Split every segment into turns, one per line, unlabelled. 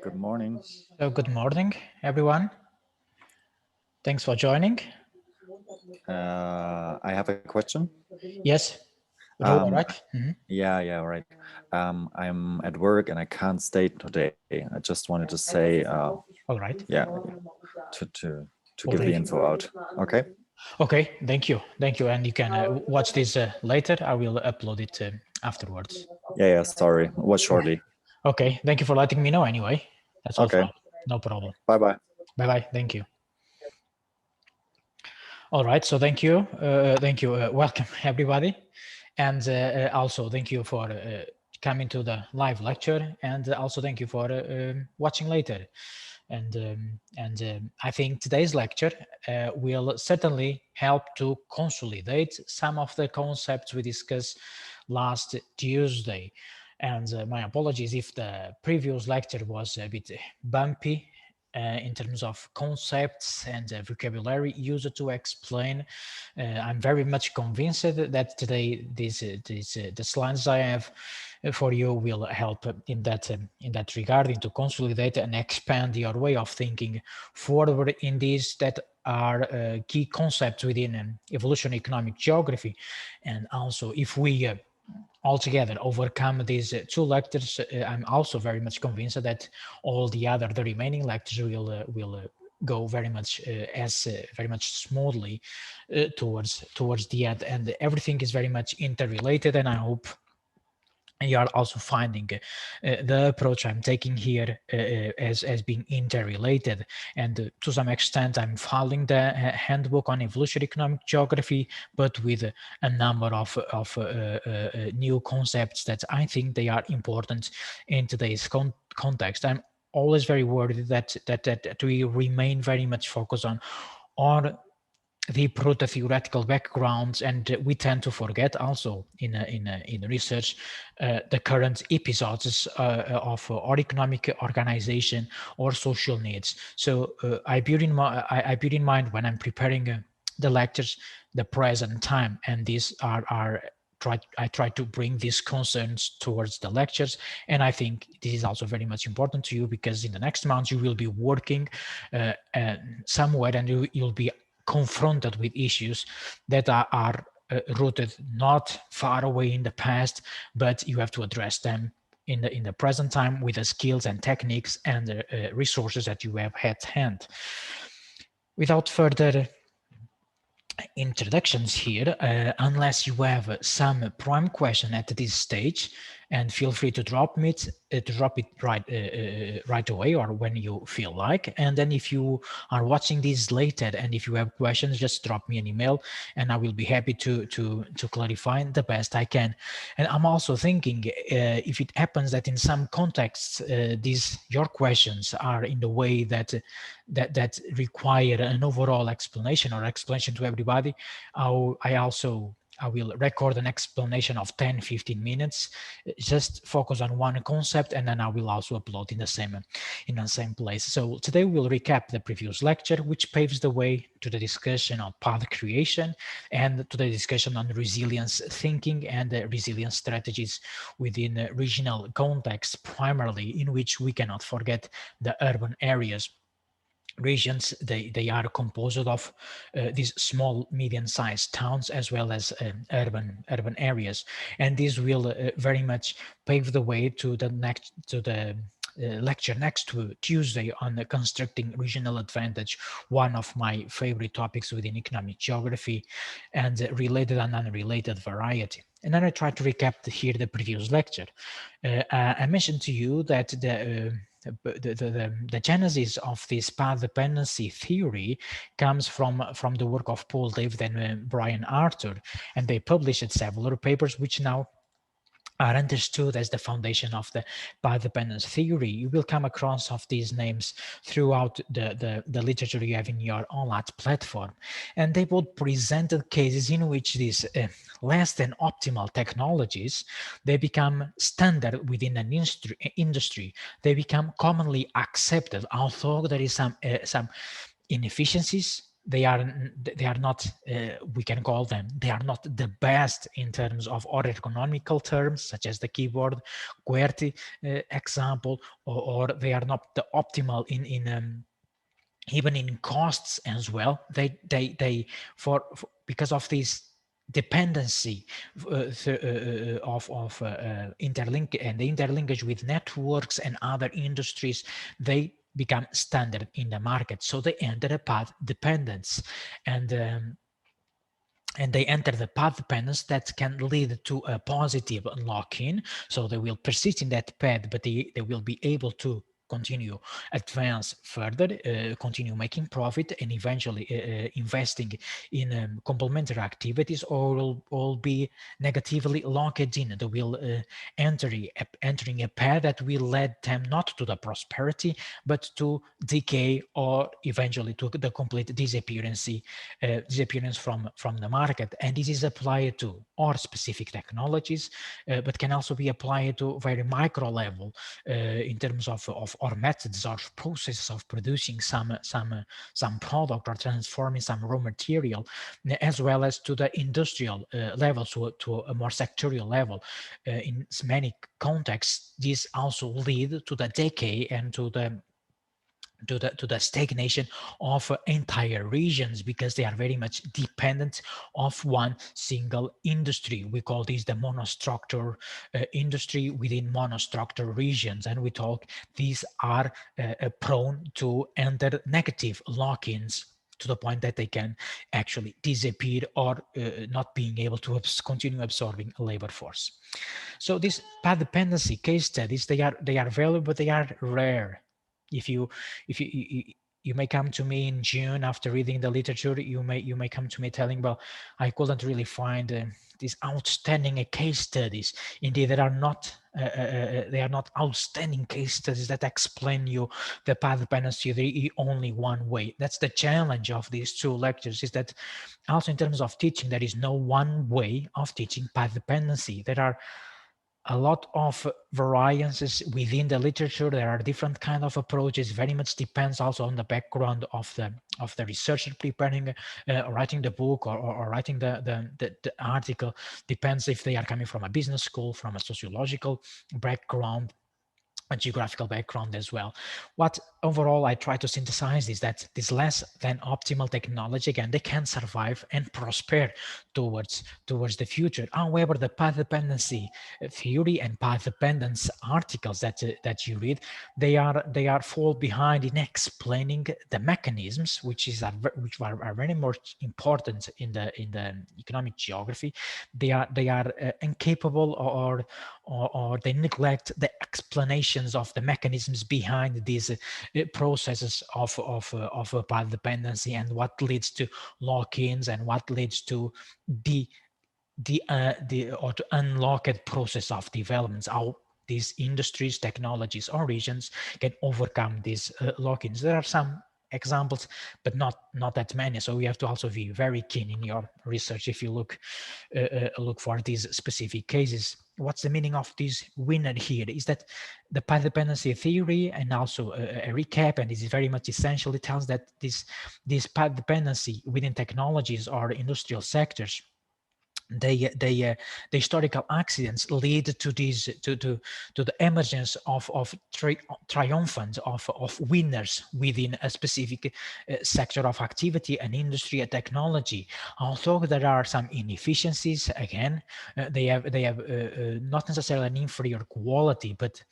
Good morning.
So good morning, everyone. Thanks for joining.
I have a question.
Yes, all right.
Yeah, right. I'm at work and I can't stay today. I just wanted to say,
All right.
yeah, to give the info out. Okay.
Okay, thank you. And you can watch this later. I will upload it afterwards.
Yeah, sorry. It was shortly.
Okay, thank you for letting me know anyway. That's all
Okay.
fine. No problem.
Bye-bye.
Bye-bye. Thank you. All right, so thank you. Welcome, everybody. And also thank you for coming to the live lecture, and also thank you for watching later. And I think today's lecture will certainly help to consolidate some of the concepts we discussed last Tuesday. And my apologies if the previous lecture was a bit bumpy in terms of concepts and vocabulary used to explain. I'm very much convinced that today the slides I have for you will help in that regard, to consolidate and expand your way of thinking forward in these that are key concepts within evolutionary economic geography. And also, if we altogether overcome these two lectures, I'm also very much convinced that all the remaining lectures will go very much very much smoothly towards the end, and everything is very much interrelated. And I hope you are also finding the approach I'm taking here as being interrelated. And to some extent, I'm following the handbook on evolutionary economic geography, but with a number of new concepts that I think they are important in today's context. I'm always very worried that we remain very much focused on the proto-theoretical backgrounds, and we tend to forget also in research the current episodes of our economic organization or social needs. So I bear in mind when I'm preparing the lectures the present time, and these I try to bring these concerns towards the lectures. And I think this is also very much important to you, because in the next months you will be working somewhere, and you'll be confronted with issues that are rooted not far away in the past, but you have to address them in the present time with the skills and techniques and the resources that you have at hand. Without further introductions here, unless you have some prime question at this stage, and feel free to drop it right away, or when you feel like. And then if you are watching this later and if you have questions, just drop me an email and I will be happy to clarify the best I can. And I'm also thinking, if it happens that in some contexts your questions are in the way that require an overall explanation to everybody, I will record an explanation of 10-15 minutes, just focus on one concept, and then I will also upload in the same place. So today we'll recap the previous lecture, which paves the way to the discussion on path creation and to the discussion on resilience thinking and resilience strategies within regional contexts, primarily in which we cannot forget the urban areas. Regions, they are composed of these small, medium-sized towns as well as urban areas, and this will very much pave the way to the lecture next Tuesday on constructing regional advantage, one of my favorite topics within economic geography, and related and unrelated variety. And then I try to recap here the previous lecture. I mentioned to you that the genesis of this path dependency theory comes from the work of Paul David and Brian Arthur, and they published several papers which now are understood as the foundation of the path dependence theory. You will come across of these names throughout the literature you have in your ONLAT platform. And they both presented cases in which these less than optimal technologies, they become standard within an industry. They become commonly accepted, although there is some inefficiencies, they are not, we can call them, they are not the best in terms of or economical terms, such as the keyboard QWERTY example, or they are not the optimal in even in costs as well. They because of this dependency of interlink and the interlinkage with networks and other industries, they become standard in the market. So they enter a path dependence, and they enter the path dependence that can lead to a positive lock-in. So they will persist in that path, but they will be able to continue advance further, continue making profit, and eventually investing in complementary activities, or will be negatively locked in. They will entering a path that will lead them not to the prosperity, but to decay, or eventually to the complete disappearance from the market. And this is applied to or specific technologies, but can also be applied to very micro level in terms of or methods or processes of producing some product or transforming some raw material, as well as to the industrial level, to a more sectorial level. In many contexts, this also lead to the decay and to the stagnation of entire regions, because they are very much dependent of one single industry. We call this the monostructure industry within monostructure regions, and we talk these are prone to enter negative lock-ins, to the point that they can actually disappear, or not being able to continue absorbing a labor force. So these path dependency case studies, they are valuable, but they are rare. If you may come to me in June after reading the literature, you may come to me telling, well, I couldn't really find these outstanding case studies. Indeed, there are not they are not outstanding case studies that explain you the path dependency the only one way. That's the challenge of these two lectures, is that also in terms of teaching, there is no one way of teaching path dependency. There are a lot of variances within the literature. There are different kind of approaches. Very much depends also on the background of the researcher preparing, writing the book, or writing the article. Depends if they are coming from a business school, from a sociological background, a geographical background as well. What overall I try to synthesize is that this less than optimal technology, again, they can survive and prosper towards the future. However, the path dependency theory and path dependence articles that you read, they are fall behind in explaining the mechanisms, which are very much important in the economic geography. They are incapable, or they neglect the explanations of the mechanisms behind these processes of path dependency, and what leads to lock-ins, and what leads to the or to unlocked process of developments, how these industries, technologies, or regions can overcome these lock-ins. There are some examples, but not that many. So you have to also be very keen in your research if you look for these specific cases. What's the meaning of this winner here is that the path dependency theory, and also a recap, and this is very much essential. It tells that this path dependency within technologies or industrial sectors, the historical accidents lead to these to the emergence of triumphant of winners within a specific sector of activity, an industry, a technology. Although there are some inefficiencies, again, they have not necessarily an inferior quality, but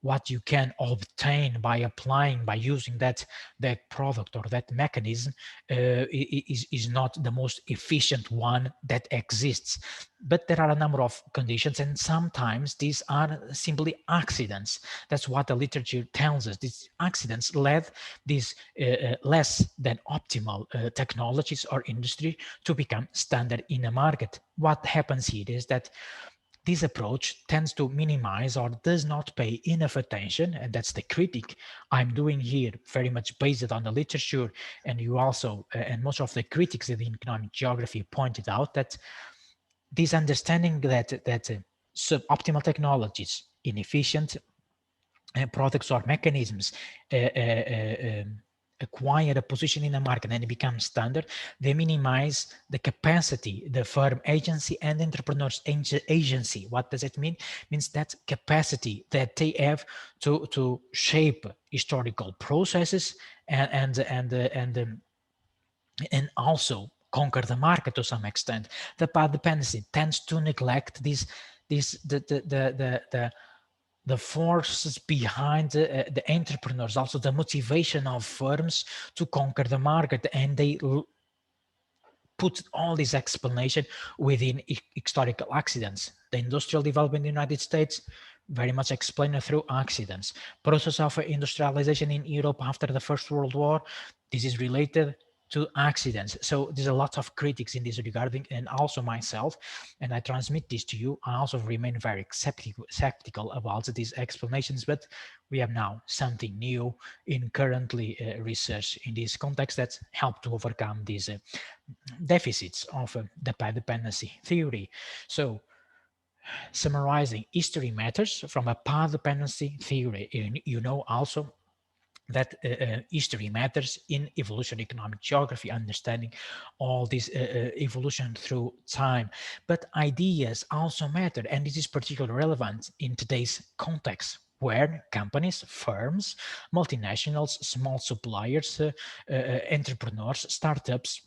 what you can obtain by using that product or that mechanism is not the most efficient one that exists. But there are a number of conditions, and sometimes these are simply accidents. That's what the literature tells us. These accidents led these less than optimal technologies or industry to become standard in a market. What happens here is that this approach tends to minimize or does not pay enough attention, and that's the critique I'm doing here, very much based on the literature. And you also, and most of the critics in the economic geography pointed out that this understanding that suboptimal technologies, inefficient products or mechanisms acquire a position in the market and it becomes standard, they minimize the capacity, the firm agency and entrepreneurs agency. What does it mean? It means that capacity that they have to shape historical processes and also conquer the market to some extent. The path dependency tends to neglect the forces behind the entrepreneurs, also the motivation of firms to conquer the market, and they put all this explanation within historical accidents. The industrial development in the United States very much explained through accidents. Process of industrialization in Europe after the First World War, this is related to accidents. So there's a lot of critics in this regarding, and also myself, and I transmit this to you. I also remain very skeptical about these explanations, but we have now something new in currently research in this context that help to overcome these deficits of the path dependency theory. So summarizing, history matters from a path dependency theory. You know also that history matters in evolutionary economic geography, understanding all this evolution through time. But ideas also matter, and this is particularly relevant in today's context, where companies, firms, multinationals, small suppliers, entrepreneurs, startups,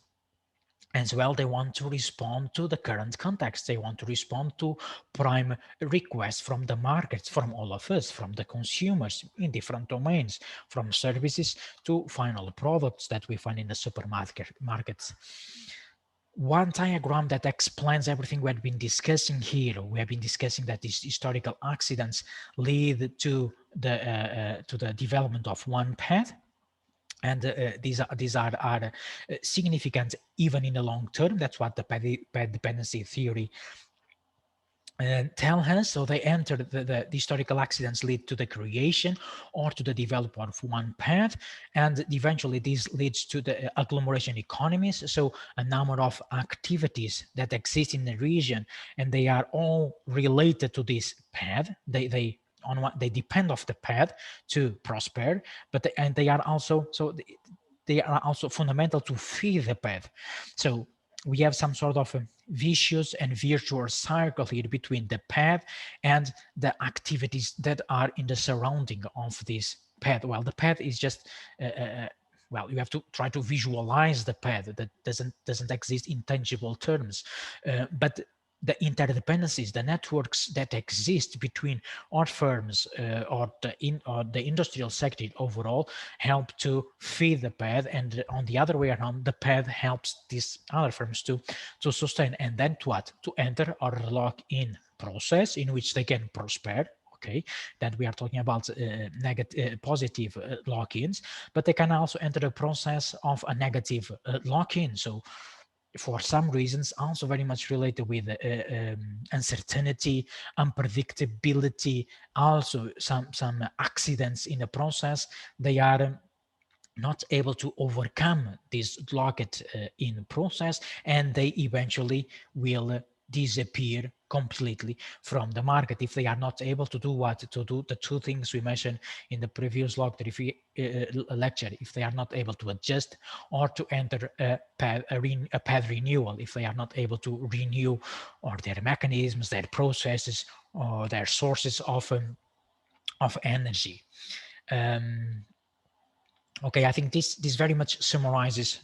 as well, they want to respond to the current context. They want to respond to prime requests from the markets, from all of us, from the consumers in different domains, from services to final products that we find in the supermarkets. One diagram that explains everything we have been discussing here. We have been discussing that these historical accidents lead to the development of one path. And these are significant even in the long term. That's what the path dependency theory tell us. So they enter the historical accidents lead to the creation or to the development of one path, and eventually this leads to the agglomeration economies. So a number of activities that exist in the region, and they are all related to this path. They depend of the path to prosper, but they are also fundamental to feed the path. So we have some sort of a vicious and virtuous cycle here between the path and the activities that are in the surrounding of this path. Well, the path is just well, you have to try to visualize the path that doesn't exist in tangible terms, but the interdependencies, the networks that exist between our firms or the industrial sector overall help to feed the path, and on the other way around, the path helps these other firms to sustain, and then to what? To enter or lock-in process in which they can prosper. Okay, that we are talking about positive lock-ins, but they can also enter the process of a negative lock-in. So for some reasons, also very much related with uncertainty, unpredictability, also some accidents in the process, they are not able to overcome this locked in process, and they eventually will disappear completely from the market if they are not able to do the two things we mentioned in the previous lecture. If they are not able to adjust or to enter a path renewal, if they are not able to renew or their mechanisms, their processes, or their sources of energy. Okay, I think this very much summarizes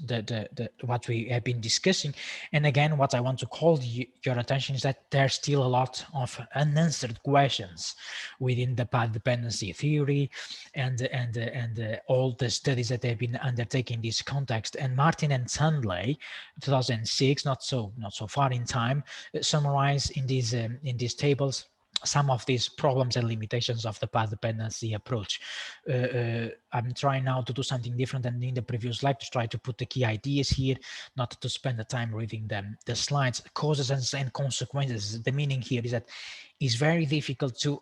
what we have been discussing. And again, what I want to call your attention is that there's still a lot of unanswered questions within the path dependency theory and all the studies that have been undertaken in this context. And Martin and Sandley, 2006, not so far in time, summarize in these tables some of these problems and limitations of the path dependency approach. I'm trying now to do something different than in the previous lecture, try to put the key ideas here, not to spend the time reading the slides. Causes and consequences. The meaning here is that it's very difficult to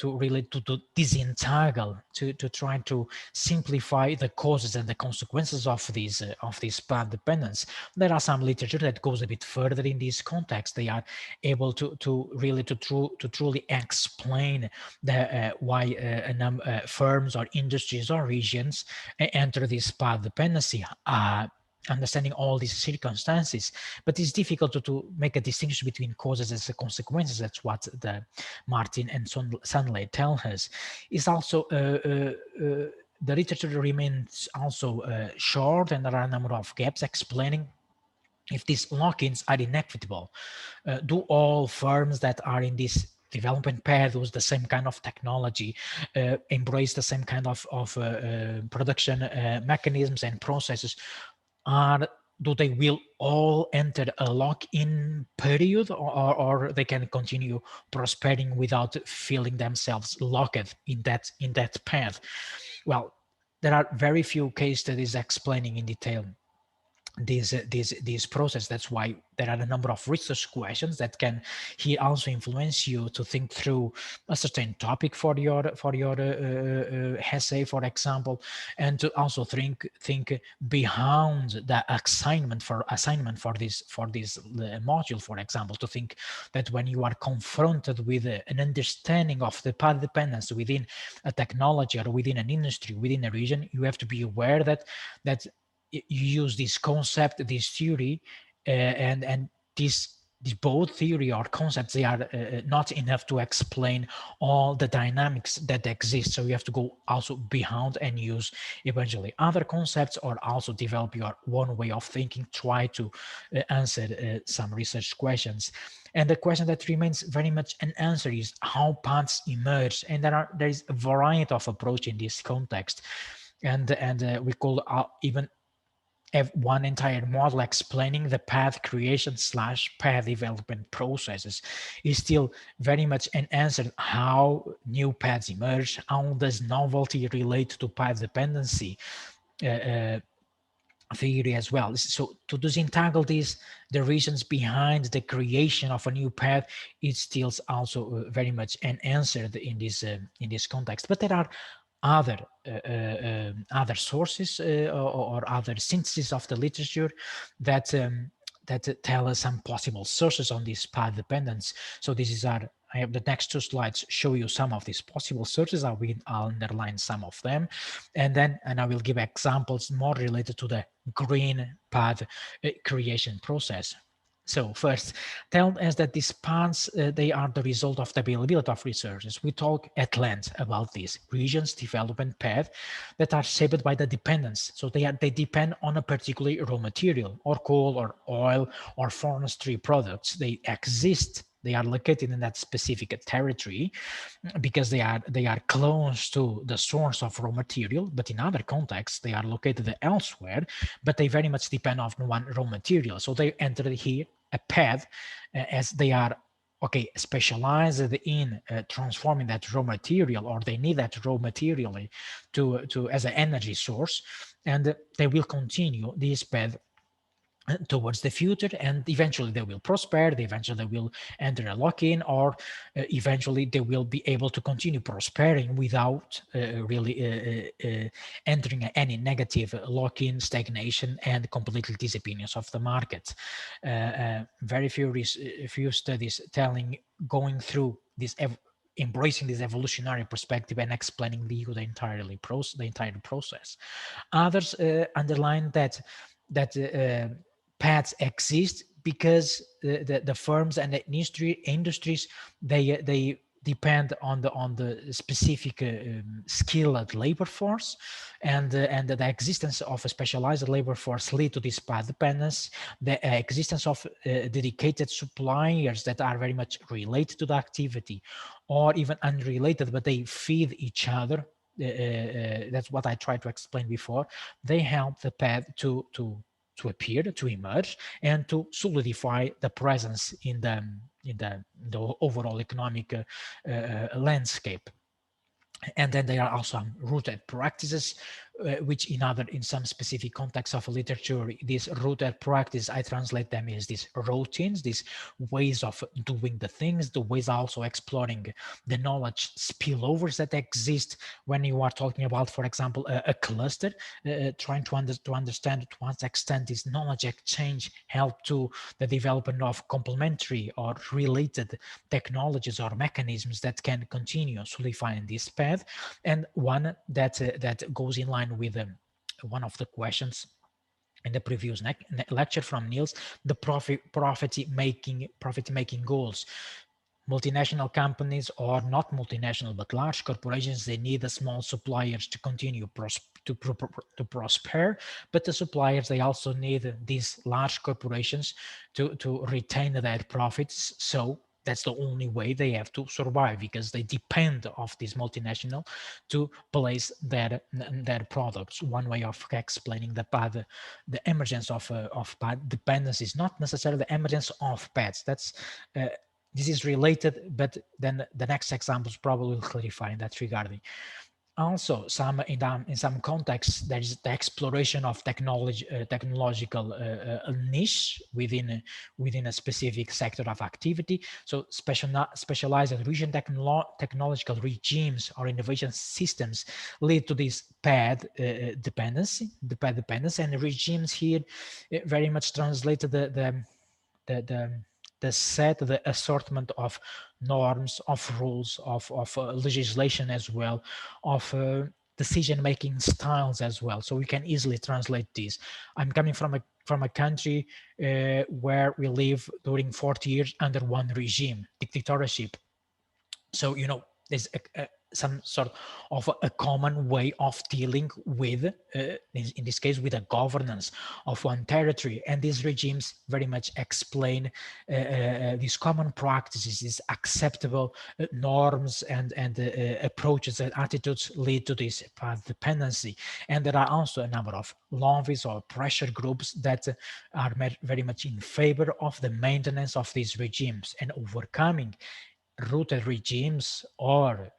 really to disentangle, to try to simplify the causes and the consequences of this path dependence. There are some literature that goes a bit further in this context. They are able to really to truly explain the why firms or industries or regions enter this path dependency. Understanding all these circumstances, but it's difficult to make a distinction between causes and consequences. That's what the Martin and Sunley tell us. Is also the literature remains also short, and there are a number of gaps explaining if these lock-ins are inevitable. Do all firms that are in this development path with the same kind of technology embrace the same kind of production mechanisms and processes? Do they will all enter a lock-in period, or they can continue prospering without feeling themselves locked in that path? Well, there are very few case studies explaining in detail this process. That's why there are a number of research questions that can here also influence you to think through a certain topic for your essay, for example, and to also think beyond the assignment for this module, for example, to think that when you are confronted with an understanding of the path dependence within a technology or within an industry, within a region, you have to be aware that you use this concept, this theory, and this both theory or concepts, they are not enough to explain all the dynamics that exist. So you have to go also beyond and use eventually other concepts, or also develop your own way of thinking, try to answer some research questions. And the question that remains very much unanswered is how paths emerge. And there is a variety of approach in this context. And we could even have one entire model explaining the path creation / path development processes. Is still very much unanswered. How new paths emerge, how does novelty relate to path dependency theory as well. So to disentangle these, the reasons behind the creation of a new path, is still also very much unanswered in this context. But there are other sources or other syntheses of the literature that tell us some possible sources on this path dependence. So this is I have the next two slides show you some of these possible sources. I'll underline some of them, and I will give examples more related to the green path creation process. So first, tell us that these paths, they are the result of the availability of resources. We talk at length about these regions development path that are shaped by the dependence. So they depend on a particular raw material, or coal or oil or forestry products. They exist. They are located in that specific territory because they are close to the source of raw material, but in other contexts, they are located elsewhere, but they very much depend on one raw material. So they enter here a path as they are specialized in transforming that raw material, or they need that raw material to as an energy source, and they will continue this path towards the future, and eventually they will prosper. Eventually they will enter a lock-in, or eventually they will be able to continue prospering without really entering any negative lock-in, stagnation, and completely disappearance of the market. Very few studies going through this embracing this evolutionary perspective and explaining the entire process. Others underline that paths exist because the firms and the industries they depend on the specific skilled labor force, and the existence of a specialized labor force lead to this path dependence. The existence of dedicated suppliers that are very much related to the activity, or even unrelated, but they feed each other. That's what I tried to explain before. They help the path to appear, to emerge, and to solidify the presence in the overall economic landscape. And then there are also rooted practices which in some specific context of literature, these rooted practice, I translate them as these routines, these ways of doing the things, the ways also exploring the knowledge spillovers that exist when you are talking about, for example, a cluster, trying to understand to what extent this knowledge exchange help to the development of complementary or related technologies or mechanisms that can continue solidifying this path. And one that goes in line with one of the questions in the previous lecture from Niels, the profit making goals. Multinational companies, or not multinational but large corporations, they need the small suppliers to continue to prosper, but the suppliers, they also need these large corporations to retain their profits. So that's the only way they have to survive, because they depend of this multinational to place their products. One way of explaining the emergence of bad dependencies, not necessarily the emergence of paths. That's this is related, but then the next examples probably will clarify in that regarding. Also, in some contexts, there is the exploration of technological niche within a specific sector of activity. So specialized region technological regimes or innovation systems lead to this path dependency, and the regimes here very much translated the assortment of norms, of rules, of legislation as well, of decision-making styles as well. So we can easily translate this. I'm coming from a country where we live during 40 years under one regime, dictatorship. So, there's some sort of a common way of dealing with, in this case, with a governance of one territory. And these regimes very much explain these common practices, these acceptable norms and approaches and attitudes lead to this path dependency. And there are also a number of lobbies or pressure groups that are very much in favor of the maintenance of these regimes and overcoming rooted regimes or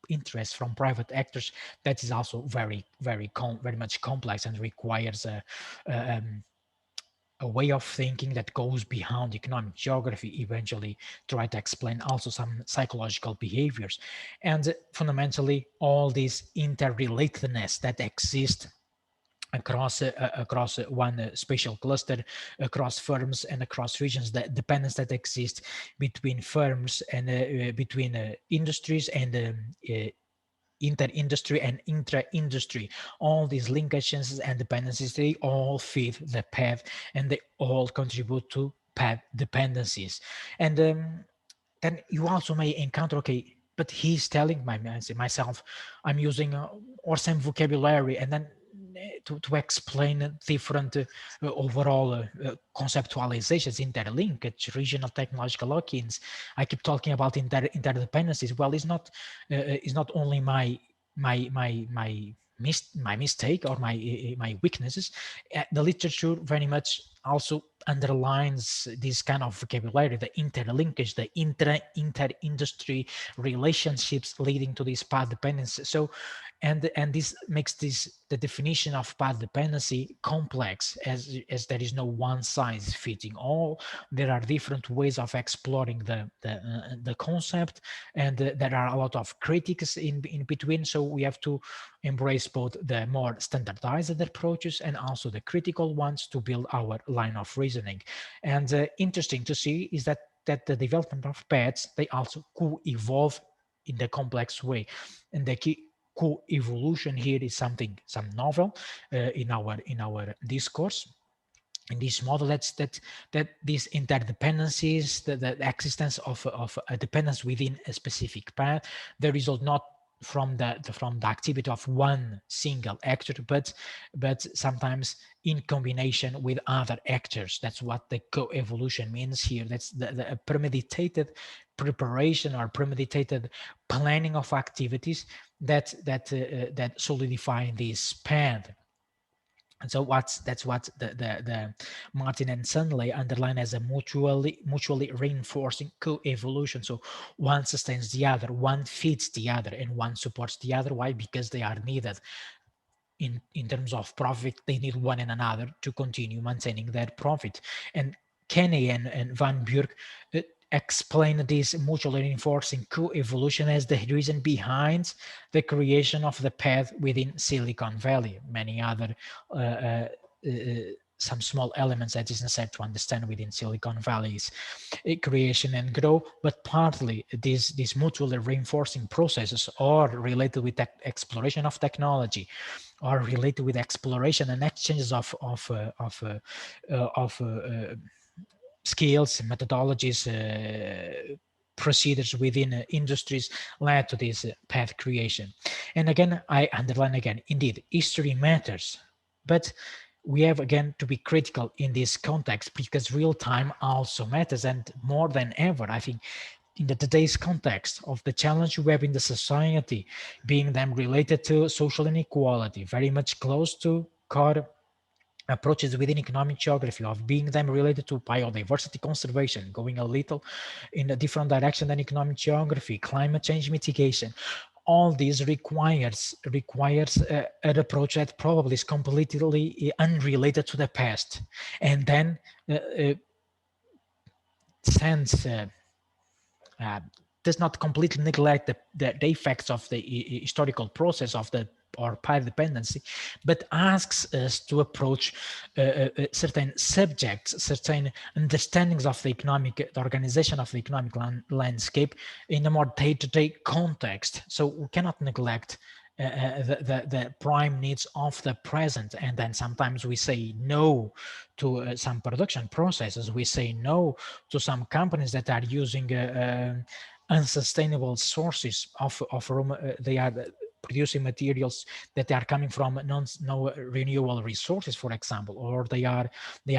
interest from private actors. That is also very much complex and requires a way of thinking that goes beyond economic geography, eventually try to explain also some psychological behaviors. And fundamentally, all this interrelatedness that exists across one spatial cluster, across firms and across regions, the dependence that exists between firms and between industries and inter-industry and intra-industry. All these linkages and dependencies, they all feed the path and they all contribute to path dependencies. And then you also may encounter, okay, but he's telling myself I'm using or same vocabulary, and then to explain different overall conceptualizations, interlinkage, regional technological lock-ins. I keep talking about interdependencies. Well, it's not only my mistake or my weaknesses. The literature very much also underlines this kind of vocabulary, the interlinkage, the inter-industry relationships leading to this path dependency. So, and this makes the definition of path dependency complex, as there is no one size fitting all. There are different ways of exploring the concept, and there are a lot of critics in between. So we have to embrace both the more standardized approaches and also the critical ones to build our line of reasoning. And interesting to see is that the development of paths, they also co-evolve in the complex way, and the key co-evolution here is some novel in our discourse. In this model, that these interdependencies, the existence of a dependence within a specific path, the result not from the activity of one single actor, but sometimes in combination with other actors. That's what the co-evolution means here. That's the premeditated preparation or premeditated planning of activities that solidify this path. And so that's what the Martin and Sunley underline as a mutually reinforcing co-evolution. So one sustains the other, one feeds the other, and one supports the other. Why? Because they are needed. in terms of profit, they need one and another to continue maintaining their profit. And Kenny and Van Burg explain this mutually reinforcing co-evolution as the reason behind the creation of the path within Silicon Valley. Many other some small elements that is necessary to understand within Silicon Valley's creation and grow, but partly these mutually reinforcing processes are related with exploration of technology, are related with exploration and exchanges of skills, methodologies, procedures within industries led to this path creation. And again, I underline again, indeed, history matters, but we have again to be critical in this context because real time also matters, and more than ever, I think, in today's context of the challenge we have in the society, being them related to social inequality, very much close to core approaches within economic geography, of being them related to biodiversity conservation, going a little in a different direction than economic geography, climate change mitigation. All these requires an approach that probably is completely unrelated to the past, and then sends does not completely neglect the effects of the historical process of the or path dependency, but asks us to approach certain subjects, certain understandings of the economic, the organization of the economic landscape in a more day-to-day context. So we cannot neglect the prime needs of the present, and then sometimes we say no to some production processes, we say no to some companies that are using unsustainable sources of they are producing materials that are coming from no renewable resources, for example, or they are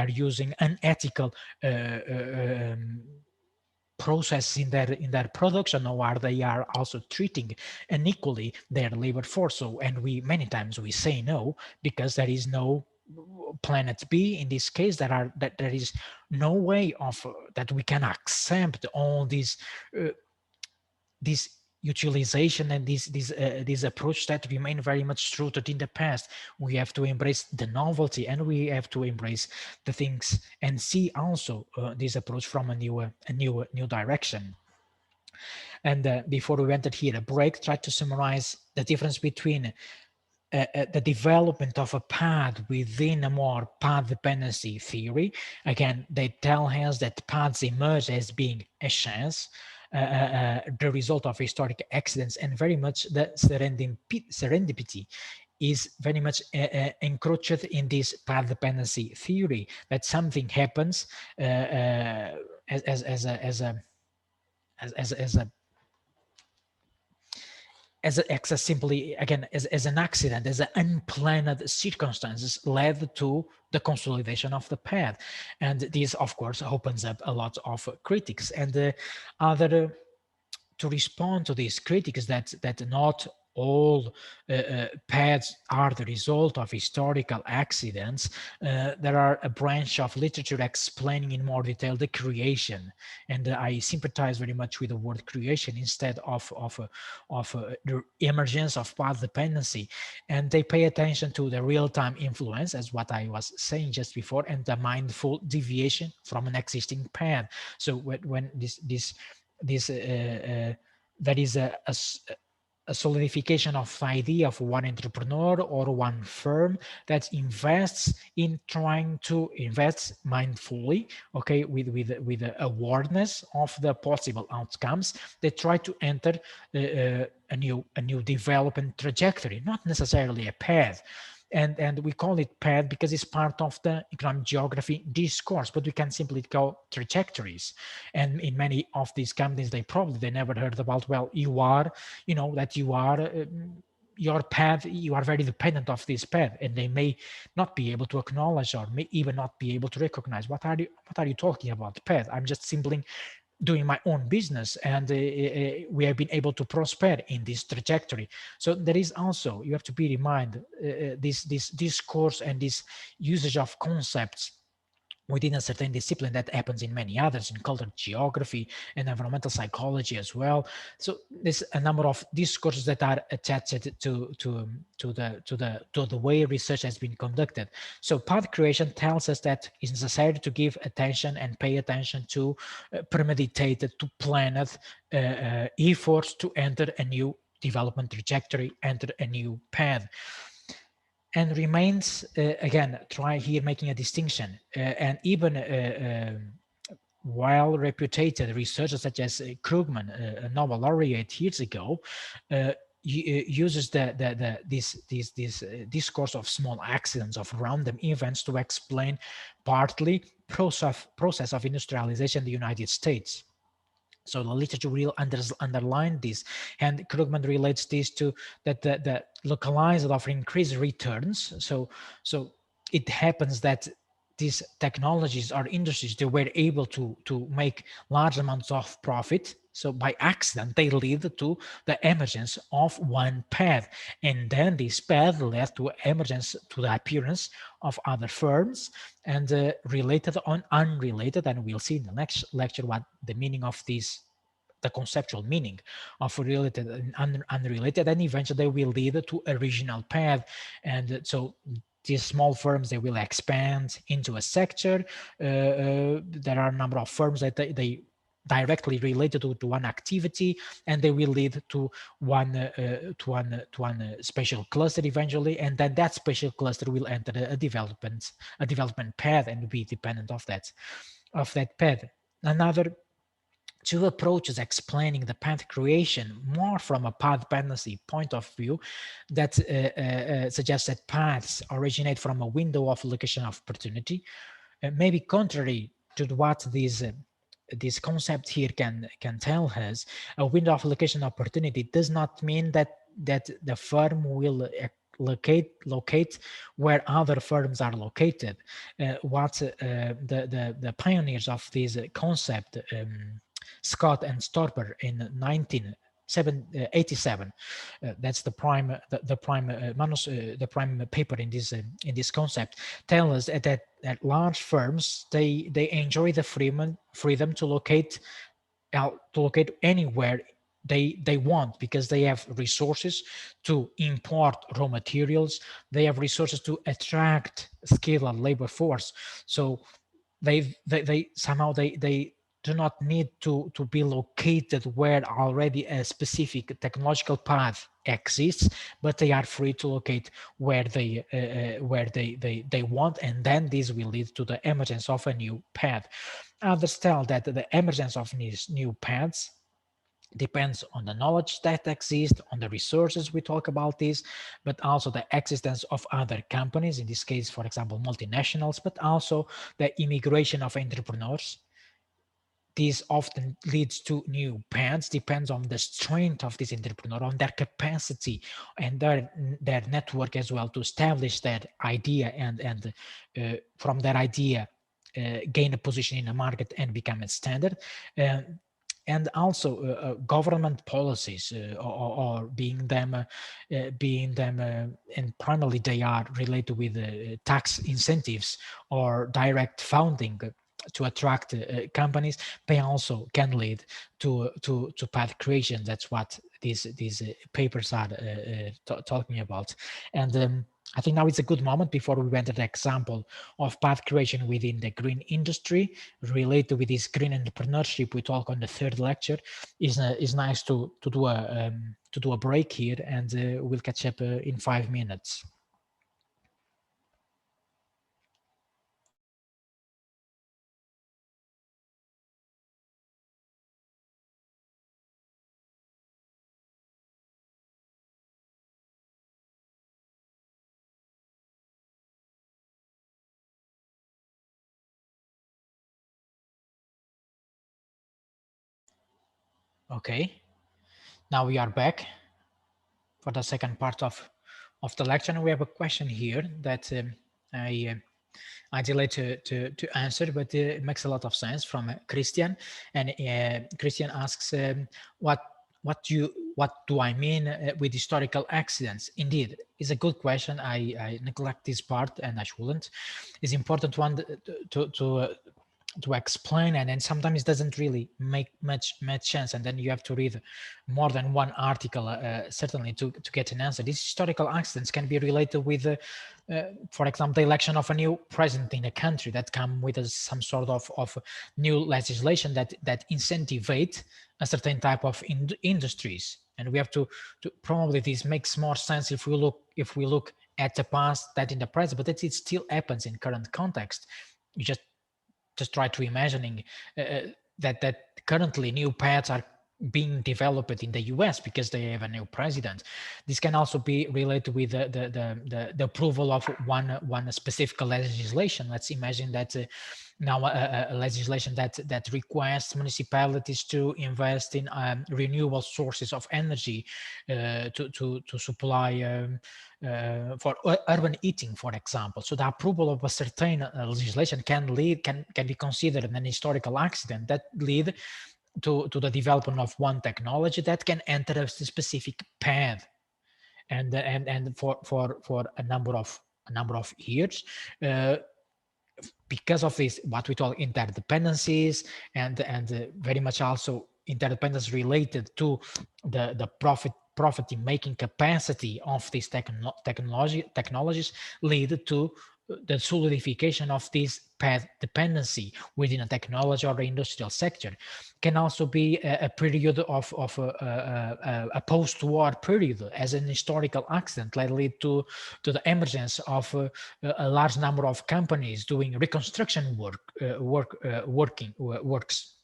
using unethical process in their production, or they are also treating unequally their labor force. So, and we many times we say no because there is no planet B. In this case, there is no way of that we can accept all these this utilization and this approach that remain very much rooted in the past. We have to embrace the novelty, and we have to embrace the things and see also this approach from a new direction. And before we entered here a break, try to summarize the difference between the development of a path within a more path dependency theory. Again, they tell us that paths emerge as being a chance, the result of historic accidents, and very much the serendipity is very much encroached in this path dependency theory, that something happens as simply, again, as an accident, as an unplanned circumstances led to the consolidation of the path. And this, of course, opens up a lot of critics. And other to respond to these critics that not all paths are the result of historical accidents. There are a branch of literature explaining in more detail the creation, and I sympathize very much with the word creation instead of the emergence of path dependency. And they pay attention to the real-time influence, as what I was saying just before, and the mindful deviation from an existing path. So when there is a solidification of the idea of one entrepreneur or one firm that invests in trying to invest mindfully, okay, with awareness of the possible outcomes. They try to enter a new development trajectory, not necessarily a path. And we call it path because it's part of the economic geography discourse, but we can simply call trajectories. And in many of these companies, they never heard about, well, your path, you are very dependent of this path, and they may not be able to acknowledge, or may even not be able to recognize, what are you talking about path? I'm just simply doing my own business, and we have been able to prosper in this trajectory. So there is also, you have to be reminded, this discourse and this usage of concepts within a certain discipline that happens in many others, in cultural geography and environmental psychology as well. So there's a number of discourses that are attached to the way research has been conducted. So path creation tells us that it's necessary to give attention and pay attention to premeditated, to planned efforts to enter a new development trajectory, enter a new path. And remains, again, try here making a distinction, and even well-reputed researchers such as Krugman, a Nobel laureate years ago, uses this discourse of small accidents, of random events, to explain partly process of industrialization in the United States. So the literature will underline this, and Krugman relates this to that the localized offer increased returns. So it happens that these technologies or industries, they were able to make large amounts of profit. So by accident, they lead to the emergence of one path, and then this path led to emergence, to the appearance of other firms, and related on unrelated. And we'll see in the next lecture what the meaning of this, the conceptual meaning of related and unrelated, and eventually they will lead to a regional path. And so these small firms, they will expand into a sector. There are a number of firms that they directly related to one activity, and they will lead to one spatial cluster eventually, and then that spatial cluster will enter a development path and be dependent of that path. Another two approaches explaining the path creation more from a path dependency point of view that suggests that paths originate from a window of location of opportunity, maybe contrary to what this concept here can tell us. A window of location opportunity does not mean that the firm will locate where other firms are located. What the pioneers of this concept, Scott and Storper, in 1987, that's the prime paper in this concept, tell us that large firms, they enjoy the freedom to locate anywhere they want, because they have resources to import raw materials, they have resources to attract skilled labor force. So they somehow they do not need to be located where already a specific technological path exists, but they are free to locate where they want, and then this will lead to the emergence of a new path. Others tell that the emergence of these new paths depends on the knowledge that exists, on the resources, we talk about this, but also the existence of other companies, in this case, for example, multinationals, but also the immigration of entrepreneurs. This often leads to new paths, depends on the strength of this entrepreneur, on their capacity and their network as well to establish that idea, and from that idea gain a position in the market and become a standard. And also government policies, or being them, and primarily they are related with tax incentives or direct funding to attract companies, they also can lead to path creation. That's what these papers are talking about. And I think now it's a good moment, before we went to the example of path creation within the green industry related with this green entrepreneurship we talk on the third lecture, is nice to do a break here, and we'll catch up in 5 minutes. Okay, now we are back for the second part of the lecture, and we have a question here that I delay to answer, but it makes a lot of sense, from Christian. And Christian asks, what what do I mean with historical accidents? Indeed, it's a good question. I neglect this part, and I shouldn't. It's important one to explain, and then sometimes it doesn't really make much sense, and then you have to read more than one article certainly to get an answer. These historical accidents can be related with for example, the election of a new president in a country that come with some sort of new legislation that incentivate a certain type of industries. And we have to probably this makes more sense if we look at the past that in the present, but it still happens in current context. You just try to imagining that currently new paths are being developed in the US because they have a new president. This can also be related with the approval of one specific legislation. Let's imagine that now a legislation that requires municipalities to invest in renewable sources of energy to supply for urban heating, for example. So the approval of a certain legislation can be considered an historical accident that lead to the development of one technology that can enter a specific path, and for a number of years. Because of this, what we call interdependencies, and very much also interdependence related to the profit-making capacity of these technologies, lead to the solidification of this path dependency within a technology or the industrial sector. Can also be a period of a post-war period as an historical accident that lead to the emergence of a large number of companies doing reconstruction works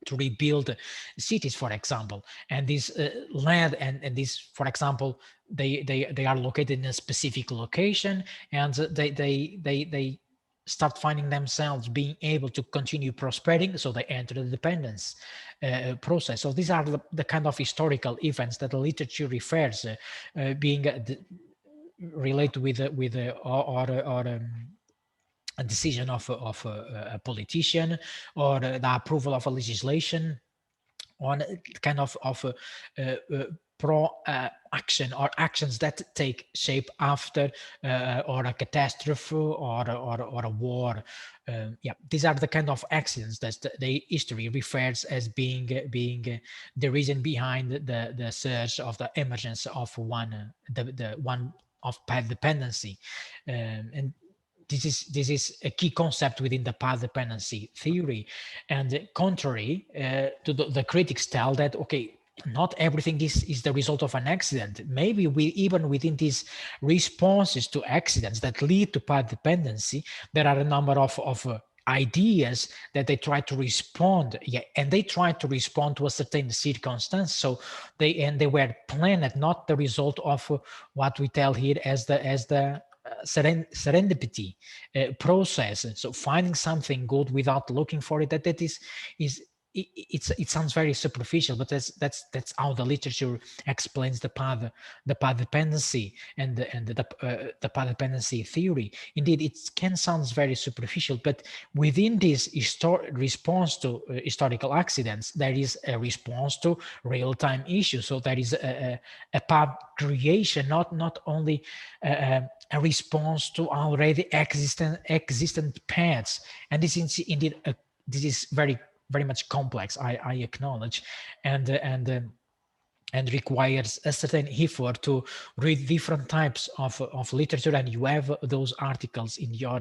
to rebuild cities, for example. And this land and this, for example, they are located in a specific location, and they start finding themselves being able to continue prospering, so they enter the dependence process. So these are the kind of historical events that the literature refers being related with a decision of a politician, or the approval of a legislation, on kind of pro action or actions that take shape after or a catastrophe or a war. Yeah, these are the kind of accidents that the history refers as being the reason behind the surge of the emergence of the one of path dependency. And this is a key concept within the path dependency theory. And contrary to the critics tell that, okay, not everything is the result of an accident. Maybe even within these responses to accidents that lead to path dependency, there are a number of ideas that they try to respond, and they try to respond to a certain circumstance. So they were planned, not the result of what we tell here as the serendipity process. So finding something good without looking for it, that is it sounds very superficial, but that's how the literature explains the path dependency and the path dependency theory. Indeed, it can sound very superficial, but within this response to historical accidents, there is a response to real-time issues. So there is a path creation, not only a response to already existent paths. And this is indeed this is very much complex, I acknowledge, and requires a certain effort to read different types of literature. And you have those articles in your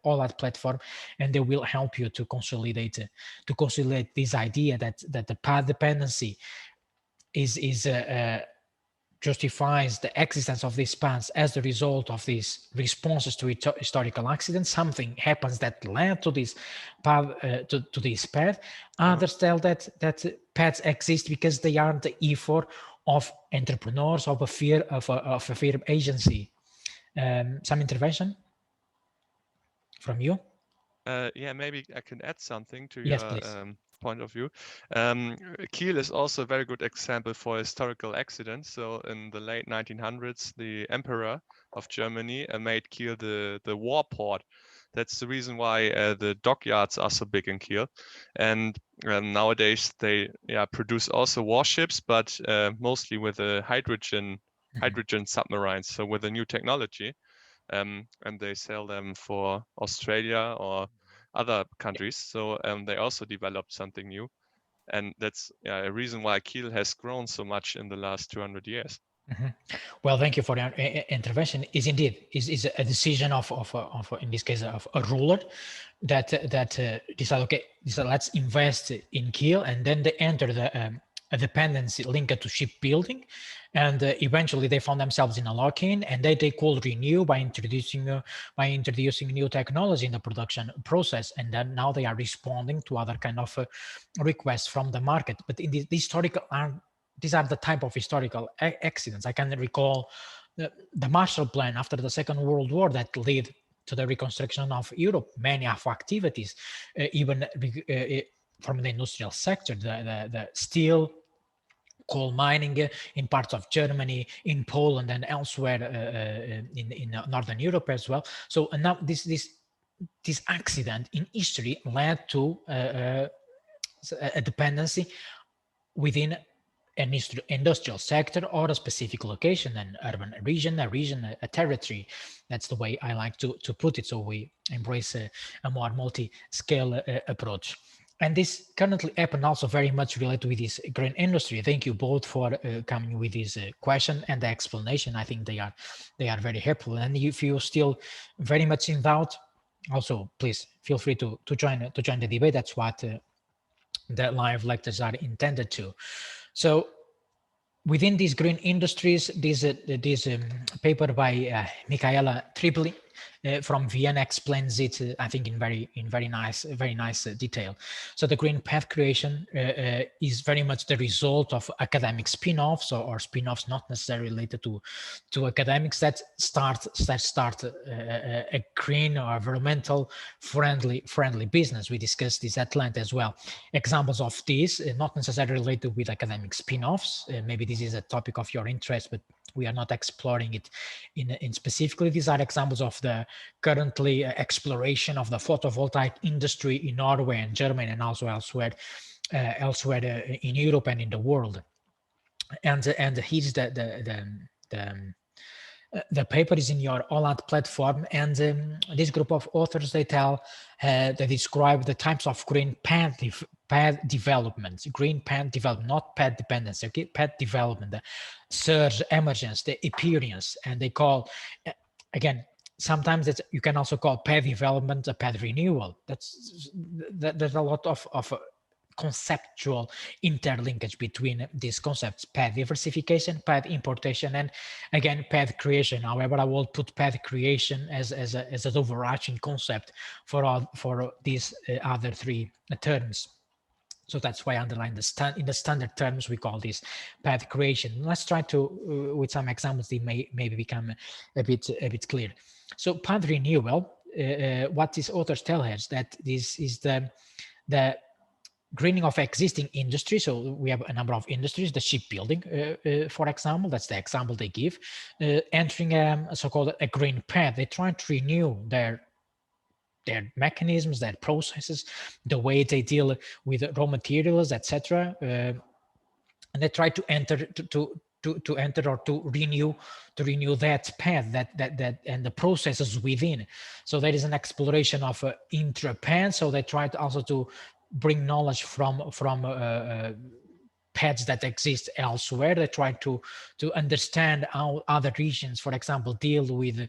OLAT platform, and they will help you to consolidate this idea that the path dependency is justifies the existence of these paths as the result of these responses to historical accidents. Something happens that led to this path, to this path. Others tell that paths exist because they are the effort of entrepreneurs, of a firm agency. Some intervention from you?
Yeah, maybe I can add something to
Yes,
your
please.
point of view. Kiel is also a very good example for historical accidents. So in the late 1900s, the emperor of Germany made Kiel the war port. That's the reason why the dockyards are so big in Kiel. And nowadays they produce also warships, but mostly with a hydrogen submarines, so with a new technology. And they sell them for Australia or other countries. So they also developed something new. And that's a reason why Kiel has grown so much in the last 200 years.
Well, thank you for your intervention. Is indeed is a decision of in this case of a ruler that decide, okay, so let's invest in Kiel, and then they enter the a dependency linked to shipbuilding, and eventually they found themselves in a lock-in, and they could renew by introducing new technology in the production process, and then now they are responding to other kind of requests from the market. But in the historical these are the type of historical accidents. I can recall the Marshall Plan after the Second World War that led to the reconstruction of Europe. Many of activities, even from the industrial sector, the steel, coal mining in parts of Germany, in Poland, and elsewhere in Northern Europe as well. So now this accident in history led to a dependency within an industrial sector or a specific location, an urban region, a territory. That's the way I like to put it. So we embrace a more multi-scale approach. And this currently happen also very much related with this green industry. Thank you both for coming with this question and the explanation. I think they are very helpful. And if you're still very much in doubt, also please feel free to join the debate. That's what the live lectures are intended to. So within these green industries, this paper by Michaela Tripoli from Vienna explains it, I think, in very nice detail. So the green path creation is very much the result of academic spin-offs or spin-offs not necessarily related to academics that start a green or environmental friendly business. We discussed this at length as well. Examples of this, not necessarily related with academic spin-offs. Maybe this is a topic of your interest, but we are not exploring it in specifically. These are examples of the currently exploration of the photovoltaic industry in Norway and Germany, and also elsewhere in Europe and in the world. And here's the paper is in your OLAT platform, and this group of authors, they describe the types of green path development, not path dependency, okay, path development, the surge, emergence, the appearance, and they call, again, sometimes you can also call path development a path renewal. There's a lot of conceptual interlinkage between these concepts: path diversification, path importation, and again path creation. However, I will put path creation as an overarching concept for these other three terms. So that's why I underline in the standard terms we call this path creation. Let's try to with some examples they maybe become a bit clear. So path renewal, what these authors tell us that this is the greening of existing industry. So we have a number of industries, the shipbuilding, for example, that's the example they give, entering a so-called a green path. They try to renew their mechanisms, their processes, the way they deal with raw materials, etc. And they try to enter to enter or to renew that path that and the processes within. So there is an exploration of intra-path. So they try to also to bring knowledge from paths that exist elsewhere. They try to understand how other regions, for example, deal with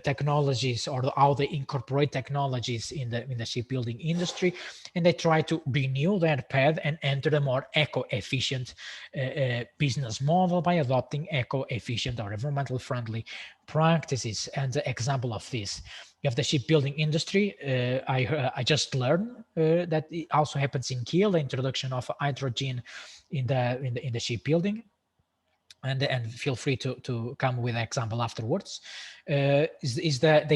technologies, or how they incorporate technologies in the shipbuilding industry, and they try to renew their path and enter a more eco-efficient business model by adopting eco-efficient or environmental friendly practices. And the example of this, you have the shipbuilding industry. I just learned that it also happens in Kiel, the introduction of hydrogen in the shipbuilding. And feel free to come with an example afterwards. They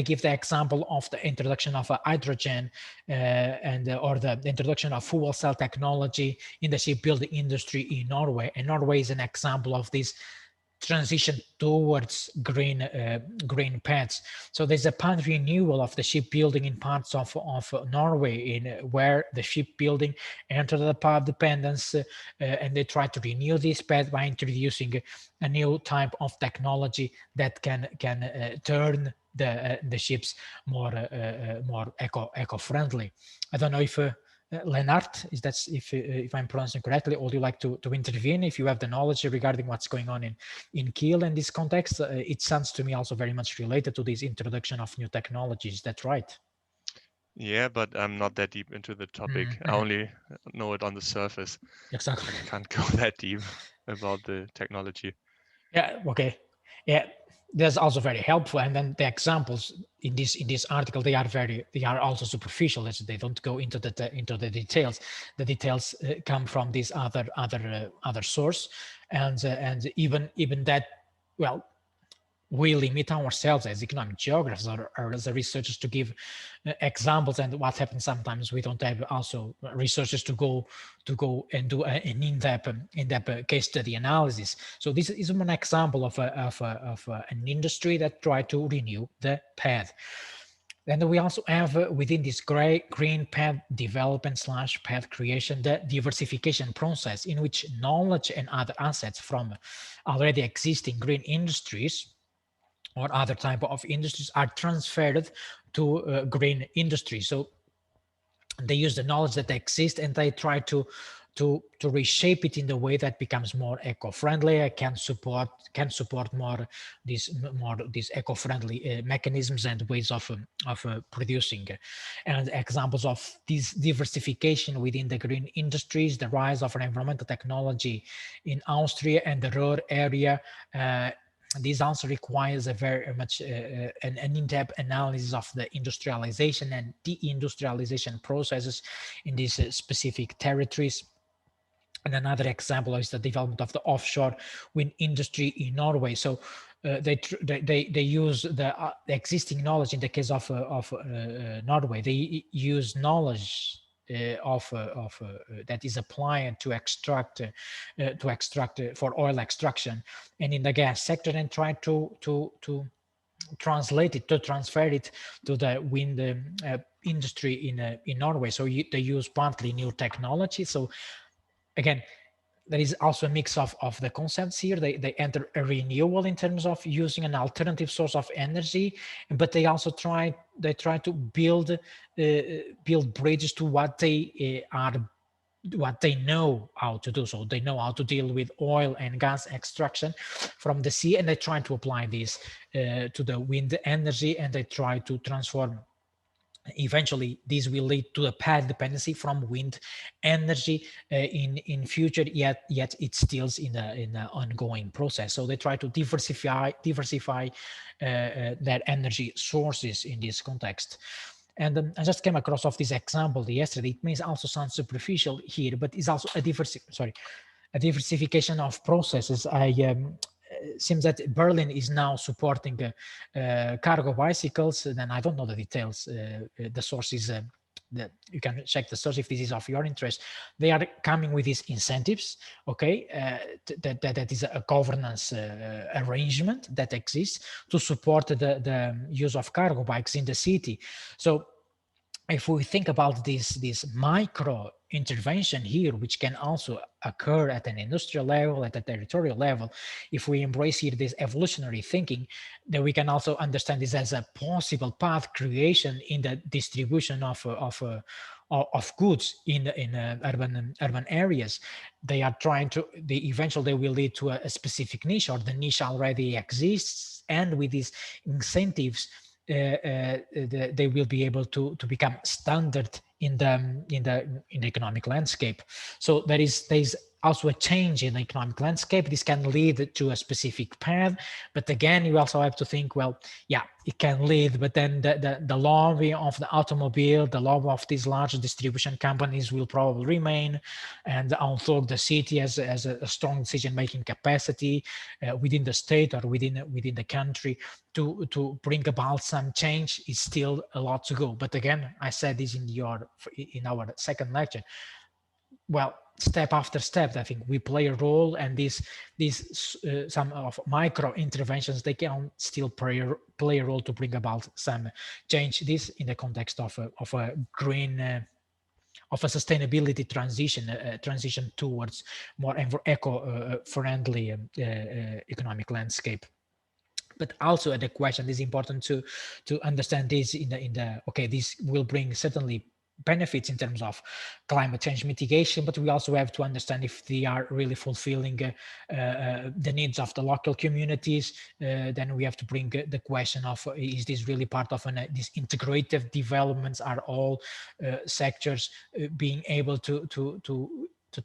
give the example of the introduction of hydrogen or the introduction of fuel cell technology in the shipbuilding industry in Norway. And Norway is an example of this transition towards green paths. So there's a path renewal of the shipbuilding in parts of Norway, in where the shipbuilding entered the path dependence, and they try to renew this path by introducing a new type of technology that can turn the ships more eco-friendly. I don't know if Lennart, if I'm pronouncing correctly, or would you like to intervene if you have the knowledge regarding what's going on in Kiel in this context? It sounds to me also very much related to this introduction of new technologies. That's right.
Yeah, but I'm not that deep into the topic. I only know it on the surface.
Exactly.
Can't go that deep about the technology.
Yeah. Okay. Yeah. That's also very helpful. And then the examples in this article, they are also superficial, as they don't go into the details. The details come from this other source, and even that, well, we limit ourselves as economic geographers or as researchers to give examples. And what happens sometimes, we don't have also researchers to go and do an in-depth case study analysis. So this is one example of an industry that try to renew the path. Then we also have within this green path development / path creation, the diversification process, in which knowledge and other assets from already existing green industries or other type of industries are transferred to green industry. So they use the knowledge that exists and they try to reshape it in the way that becomes more eco-friendly, can support more these eco-friendly mechanisms and ways of producing. And examples of this diversification within the green industries: the rise of environmental technology in Austria and the Ruhr area. This also requires a very much an in-depth analysis of the industrialization and de-industrialization processes in these specific territories. And another example is the development of the offshore wind industry in Norway. So they use the existing knowledge. In the case of Norway, they use knowledge that is applied to extract for oil extraction, and in the gas sector, and try to transfer it to the wind industry in Norway. So they use partly new technology. So again, there is also a mix of the concepts here. They enter a renewal in terms of using an alternative source of energy, but they also try to build bridges to what they know how to do. So they know how to deal with oil and gas extraction from the sea, and they try to apply this to the wind energy, and they try to transform. Eventually, this will lead to a path dependency from wind energy in future. Yet it's still in an ongoing process. So they try to diversify their energy sources in this context. And I just came across of this example yesterday. It may also sound superficial here, but it's also a diversification of processes. Seems that Berlin is now supporting cargo bicycles. Then I don't know the details. The source is that you can check the source if this is of your interest. They are coming with these incentives. Okay, that is a governance arrangement that exists to support the use of cargo bikes in the city. So if we think about this micro intervention here, which can also occur at an industrial level, at a territorial level, if we embrace here this evolutionary thinking, then we can also understand this as a possible path creation in the distribution of goods in urban areas. They are trying to, eventually they will lead to a specific niche, or the niche already exists, and with these incentives, they will be able to become standard in the economic landscape. So there is also a change in the economic landscape. This can lead to a specific path, but again, you also have to think, well, yeah, it can lead, but then the lobby of the automobile, the lobby of these large distribution companies will probably remain, and although the city has a strong decision-making capacity within the state or within the country to bring about some change, is still a lot to go. But again, I said this in our second lecture, well, step after step, I think we play a role, and these some of micro interventions, they can still play a role to bring about some change. This in the context of a green, of a sustainability transition towards more eco-friendly economic landscape. But also the question is important to understand this in the okay, this will bring certainly benefits in terms of climate change mitigation, but we also have to understand if they are really fulfilling the needs of the local communities. Then we have to bring the question of, is this really part of these integrative developments? Are all sectors being able to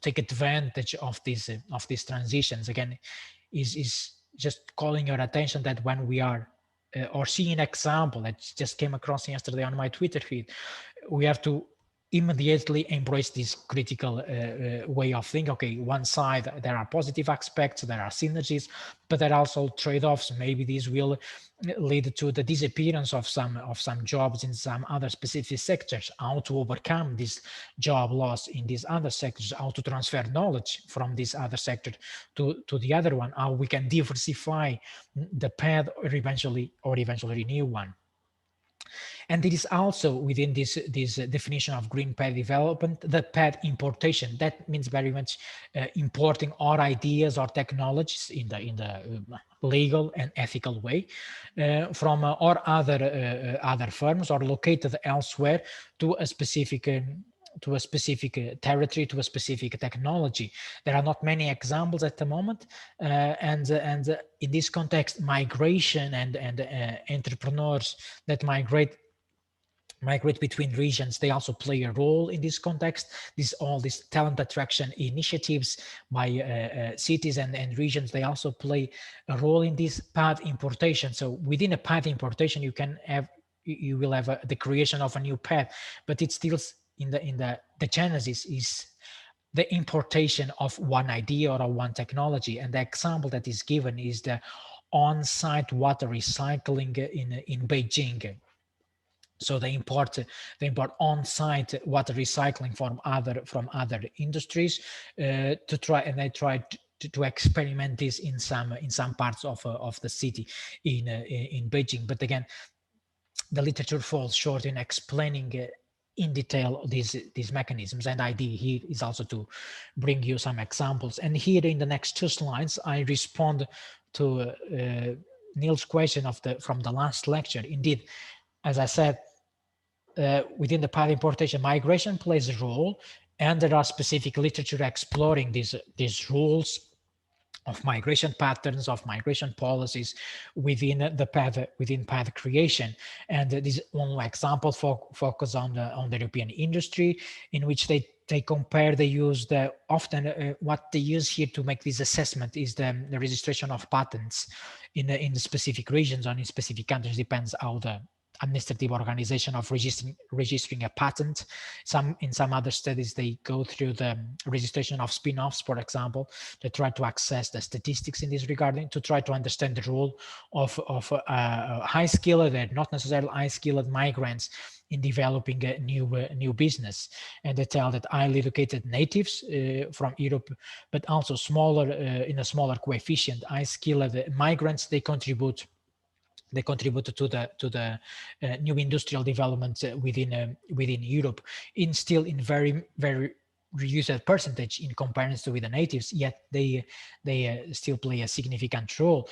take advantage of these transitions? Again, is just calling your attention that when we are or seeing an example that just came across yesterday on my Twitter feed, we have to immediately embrace this critical way of thinking. Okay, one side, there are positive aspects, there are synergies, but there are also trade-offs. Maybe these will lead to the disappearance of some jobs in some other specific sectors. How to overcome this job loss in these other sectors, how to transfer knowledge from this other sector to the other one, how we can diversify the path or eventually renew one. And it is also within this definition of green path development, the path importation. That means very much importing our ideas or technologies in the legal and ethical way from or other firms, or located elsewhere to a specific territory, to a specific technology. There are not many examples at the moment, and in this context, migration and entrepreneurs that migrate between regions, they also play a role in this context. All these talent attraction initiatives by cities and regions, they also play a role in this path importation. So within a path importation, you will have the creation of a new path, but it's still in the genesis is the importation of one idea or one technology. And the example that is given is the on-site water recycling in Beijing. So they import on-site water recycling from other industries to try to experiment this in some parts of the city in Beijing. But again, the literature falls short in explaining in detail these mechanisms. And idea here is also to bring you some examples. And here in the next two slides, I respond to Neil's question from the last lecture. Indeed, as I said, within the path importation, migration plays a role, and there are specific literature exploring these rules of migration patterns, of migration policies within path creation. And this one example focus on the European industry, in which they compare, they use often what they use here to make this assessment is the registration of patents in the specific regions or in specific countries. Depends how the administrative organization of registering a patent. In some other studies, they go through the registration of spin-offs, for example. They try to access the statistics in this regard, to try to understand the role of high-skilled and not necessarily high-skilled migrants in developing a new business. And they tell that highly educated natives from Europe, but also in a smaller coefficient, high-skilled migrants, they contribute to the new industrial development within Europe, still in very reduced percentage in comparison with the natives, yet they still play a significant role.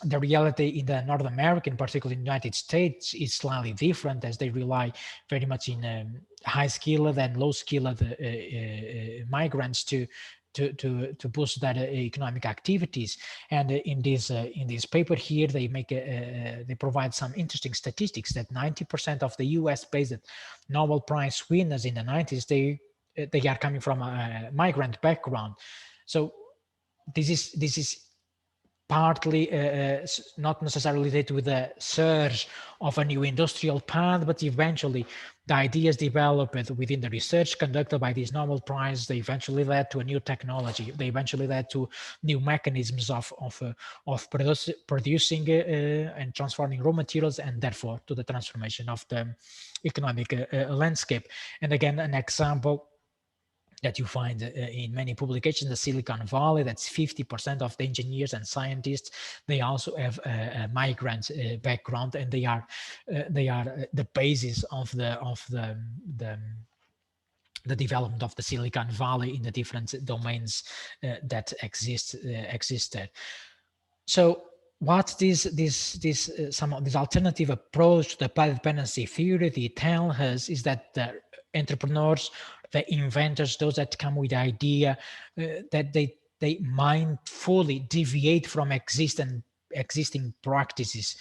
The reality in the North American, particularly in the United States, is slightly different, as they rely very much in high-skilled and low-skilled migrants to boost that economic activities. And in this paper here, they provide some interesting statistics that 90% of the US-based Nobel Prize winners in the 90s, they are coming from a migrant background. So this is partly not necessarily related with the surge of a new industrial path, but eventually the ideas developed within the research conducted by these Nobel Prize, they eventually led to a new technology. They eventually led to new mechanisms of producing and transforming raw materials, and therefore to the transformation of the economic landscape. And again, an example that you find in many publications. The Silicon Valley, that's 50% of the engineers and scientists. They also have a migrant background, and they are the basis of the development of the Silicon Valley in the different domains that exist there. So what some of this alternative approach to the path dependency theory they tell us is that the entrepreneurs, the inventors, those that come with the idea, that they mindfully deviate from existing practices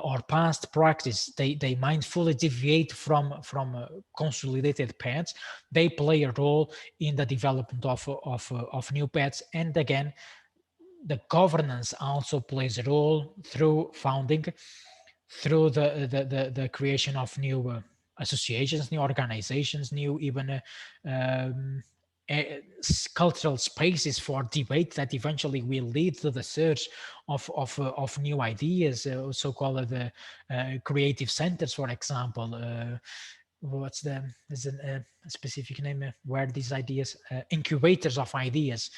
or past practice. They mindfully deviate from consolidated paths. They play a role in the development of new paths, and again, the governance also plays a role through founding, through the creation of new associations, new organizations, new even cultural spaces for debate that eventually will lead to the search of new ideas, so-called creative centers, for example. There's a specific name where these ideas, incubators of ideas.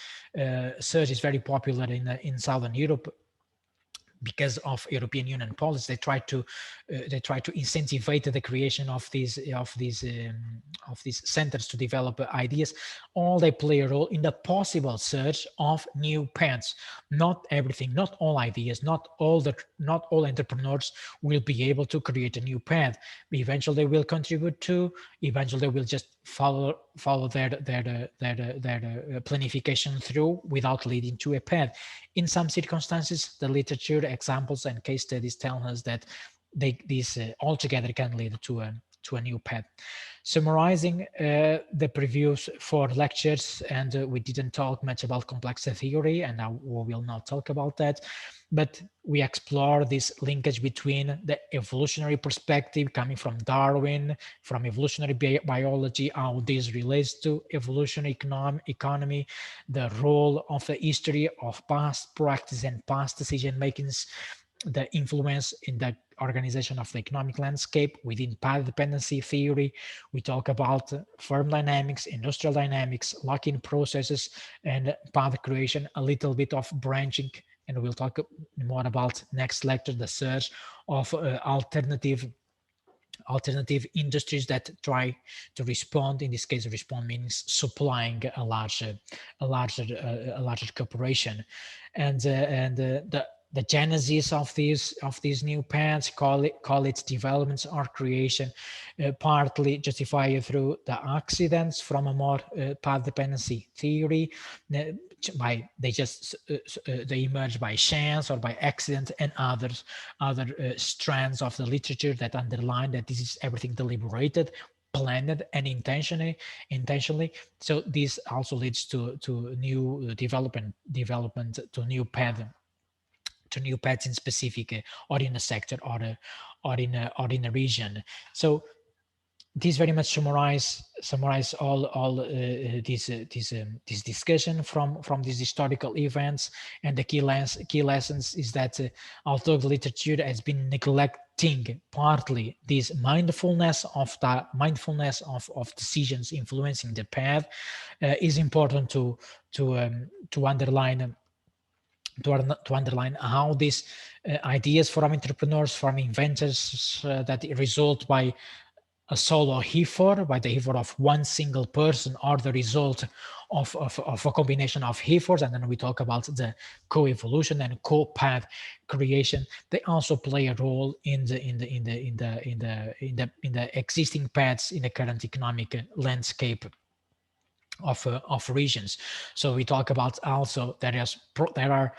Search is very popular in Southern Europe because of European Union policy. They try to incentivize the creation of these centers to develop ideas. All they play a role in the possible search of new paths. Not everything, not all ideas, not all entrepreneurs will be able to create a new path. Eventually, they will contribute to. Eventually, they will just follow their planification through without leading to a path. In some circumstances, the literature, examples, and case studies tell us that these altogether can lead to a new path. Summarizing the previous 4 lectures, and we didn't talk much about complexity theory, and now we will not talk about that, but we explore this linkage between the evolutionary perspective coming from Darwin, from evolutionary biology, how this relates to evolutionary economy, the role of the history of past practice and past decision makings, the influence in the organization of the economic landscape within path dependency theory. We talk about firm dynamics, industrial dynamics, lock-in processes, and path creation, a little bit of branching, and we'll talk more about next lecture, the search of alternative industries that try to respond. In this case, respond means supplying a larger corporation, and the genesis of these new paths, call it developments or creation, partly justified through the accidents from a more path dependency theory. They emerge by chance or by accident, and other strands of the literature that underline that this is everything deliberated, planned, and intentionally. So this also leads to new development to new paths in specific or in a sector or in a region. So this very much summarize all this discussion from these historical events, and the key lessons is that although the literature has been neglecting partly this mindfulness of decisions influencing the path, is important to underline how these ideas from entrepreneurs, from inventors, that result by a solo effort, by the effort of one single person, or the result of a combination of efforts. And then we talk about the co-evolution and co-path creation. They also play a role in the existing paths in the current economic landscape of regions. So we talk about also there are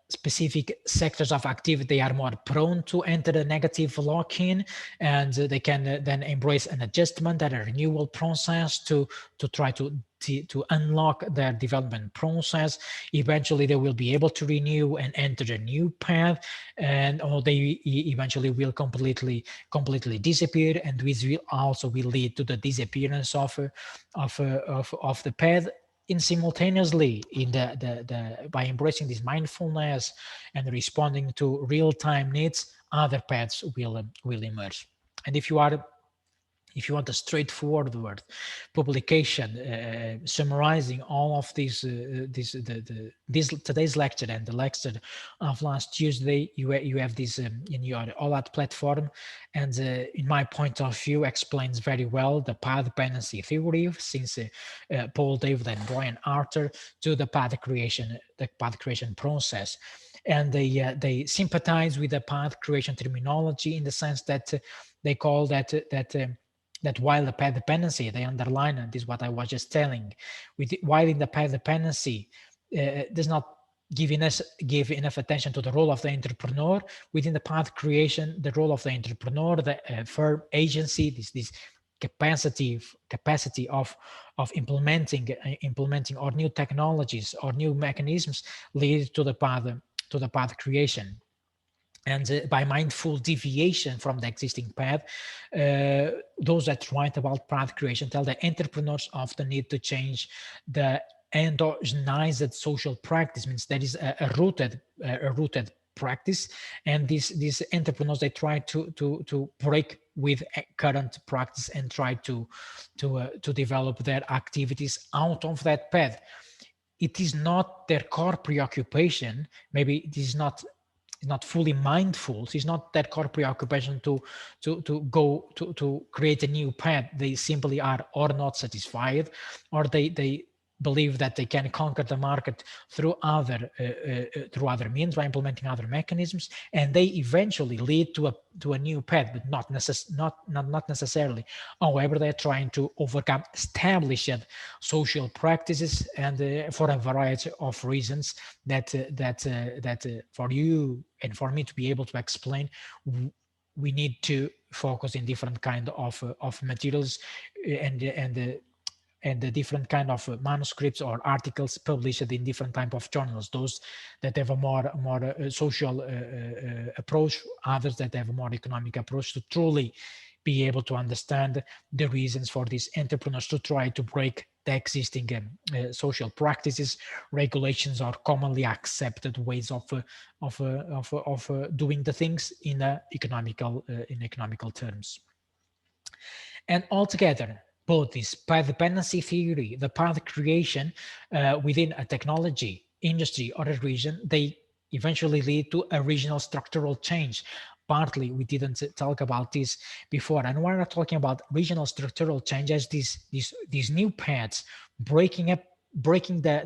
specific sectors of activity they are more prone to enter a negative lock-in, and they can then embrace an adjustment and a renewal process to try to unlock their development process. Eventually they will be able to renew and enter a new path, and or they eventually will completely disappear, and this will lead to the disappearance of the path. In simultaneously, in by embracing this mindfulness and responding to real-time needs, other paths will emerge. And if you are if you want a straightforward publication summarizing all of these today's lecture and the lecture of last Tuesday, you have this in your OLAT platform, and in my point of view explains very well the path dependency theory since Paul David and Brian Arthur to the path creation process. And they sympathize with the path creation terminology in the sense that they call that while the path dependency, they underline, and this is what I was just telling, while in the path dependency does not give enough attention to the role of the entrepreneur, within the path creation, the role of the entrepreneur, the firm agency, this capacity of implementing or new technologies or new mechanisms lead to the path creation. And by mindful deviation from the existing path, those that write about path creation tell that entrepreneurs often need to change the endogenized social practice, means that is a rooted practice, and these entrepreneurs, they try to break with current practice and try to develop their activities out of that path. It is not their core preoccupation. Maybe it is not fully mindful. It's not that core preoccupation to create a new path. They simply are or not satisfied, or they believe that they can conquer the market through other means, by implementing other mechanisms, and they eventually lead to a new path, but not necessarily. However, they're trying to overcome established social practices, and for a variety of reasons that for you and for me to be able to explain, we need to focus in different kind of materials and the different kind of manuscripts or articles published in different type of journals, those that have a more social approach, others that have a more economic approach, to truly be able to understand the reasons for these entrepreneurs to try to break the existing social practices, regulations, or commonly accepted ways of doing the things in economical terms. And altogether, both this path dependency theory, the path creation within a technology, industry, or a region, they eventually lead to a regional structural change. Partly, we didn't talk about this before, and we're not talking about regional structural change as these new paths breaking the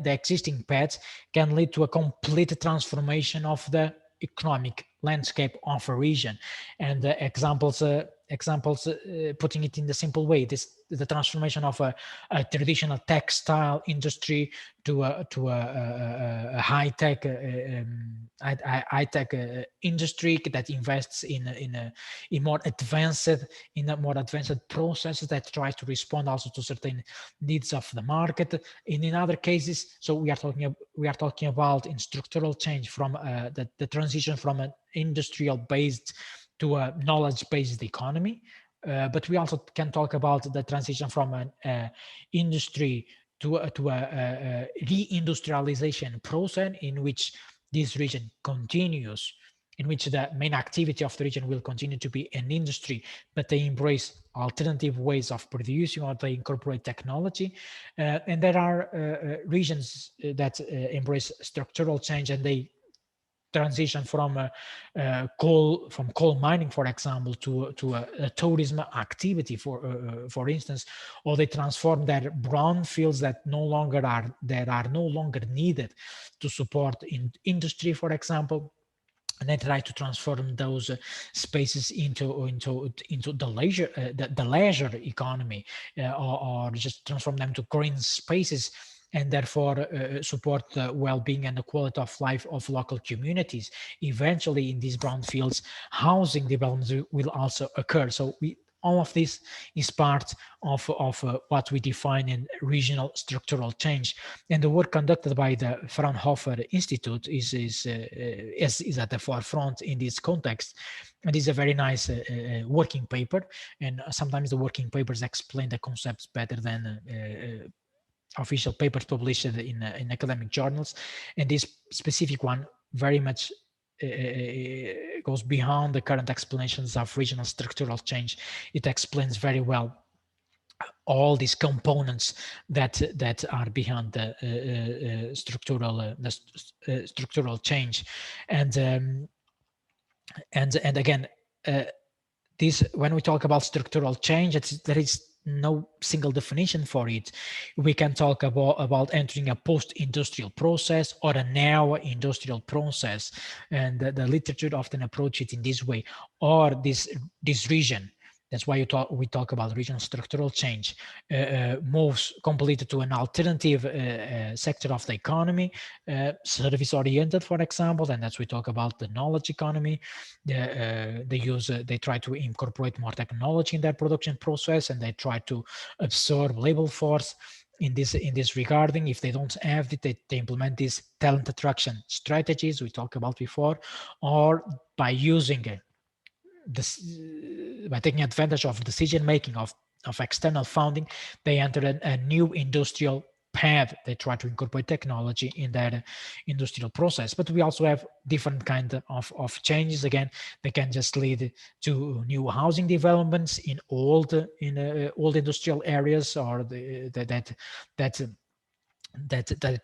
existing paths can lead to a complete transformation of the economic landscape of a region. And examples putting it in the simple way, the transformation of a traditional textile industry to a high-tech industry that invests in more advanced processes that try to respond also to certain needs of the market. And in other cases, so we are talking about in structural change from the transition from an industrial based to a knowledge-based economy, but we also can talk about the transition from an industry to a reindustrialization process in which this region continues, in which the main activity of the region will continue to be an industry, but they embrace alternative ways of producing, or they incorporate technology. And there are regions that embrace structural change, and they transition from coal mining, for example, to a tourism activity, for instance, or they transform their brownfields that are no longer needed to support industry, for example, and they try to transform those spaces into the leisure economy, or just transform them to green spaces, and therefore support the well-being and the quality of life of local communities. Eventually, in these brownfields, housing development will also occur. So all of this is part of what we define in regional structural change. And the work conducted by the Fraunhofer Institute is at the forefront in this context. And is a very nice working paper. And sometimes the working papers explain the concepts better than official papers published in academic journals. And this specific one very much goes beyond the current explanations of regional structural change. It explains very well all these components that are behind the structural change, and again, this, when we talk about structural change, there is no single definition for it. We can talk about entering a post-industrial process or a neo-industrial process, and the literature often approach it in this way, or this region. That's why we talk about regional structural change, moves completely to an alternative sector of the economy, service-oriented, for example, and as we talk about the knowledge economy. They try to incorporate more technology in their production process, and they try to absorb labor force in this regarding. If they don't have it, they implement these talent attraction strategies we talked about before, or by using by taking advantage of decision making of external funding, they enter a new industrial path. They try to incorporate technology in that industrial process. But we also have different kind of changes. Again, they can just lead to new housing developments in old industrial areas, or that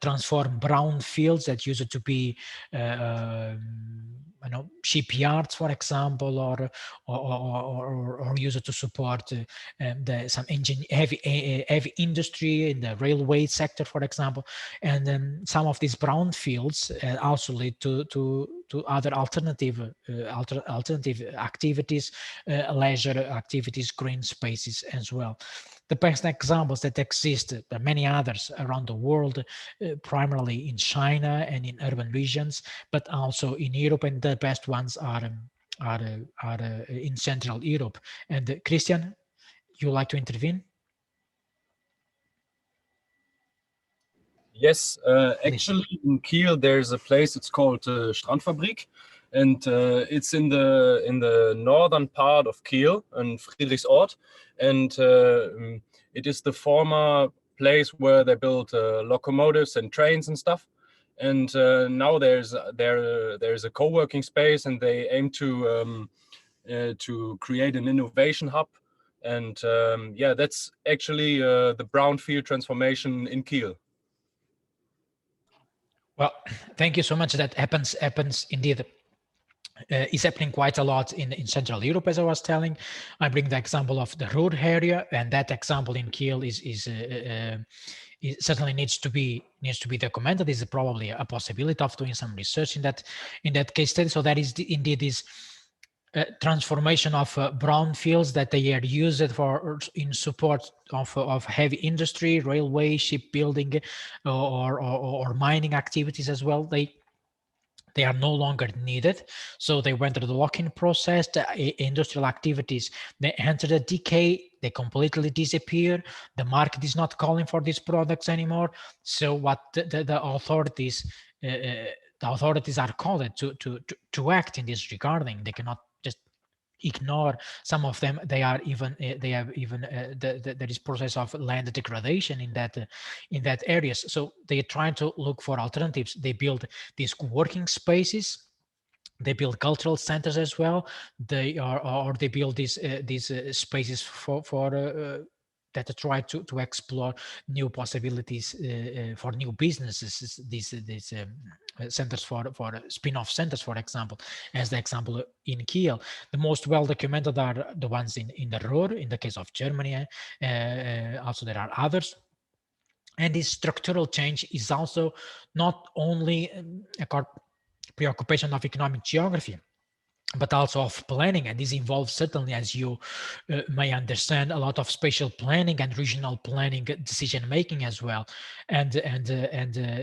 transform brown fields that used to be shipyards, for example, or used to support some heavy industry in the railway sector, for example. And then some of these brown fields also lead to other alternative activities, leisure activities, green spaces as well. The best examples that exist, there are many others around the world, primarily in China and in urban regions, but also in Europe, and the best ones are in Central Europe. And Christian, you like to intervene?
Yes, actually in Kiel there's a place, it's called Strandfabrik, and it's in the northern part of Kiel, in Friedrichsort, and it is the former place where they built locomotives and trains and stuff. And now there's a co-working space, and they aim to create an innovation hub. And yeah, that's actually the brownfield transformation in Kiel.
Well, thank you so much. That happens indeed. Is happening quite a lot in Central Europe, as I was telling. I bring the example of the Ruhr area, and that example in Kiel is certainly needs to be documented. Is probably a possibility of doing some research in that case study. So that is indeed this transformation of brownfields that they are used for in support of heavy industry, railway, shipbuilding, or mining activities as well. They are no longer needed. So they went through the lock-in process, the industrial activities, they entered a decay, they completely disappear. The market is not calling for these products anymore. So what the authorities are called to act in this regarding. They cannot just ignore some of them. There is process of land degradation in that areas. So they're trying to look for alternatives. They build these working spaces, they build cultural centers as well. They build these spaces for that try to explore new possibilities for new businesses. These centers for spin-off centers, for example, as the example in Kiel. The most well documented are the ones in the Ruhr, in the case of Germany. Also, there are others. And this structural change is also not only a preoccupation of economic geography, but also of planning, and this involves certainly, as you may understand, a lot of spatial planning and regional planning decision making as well. And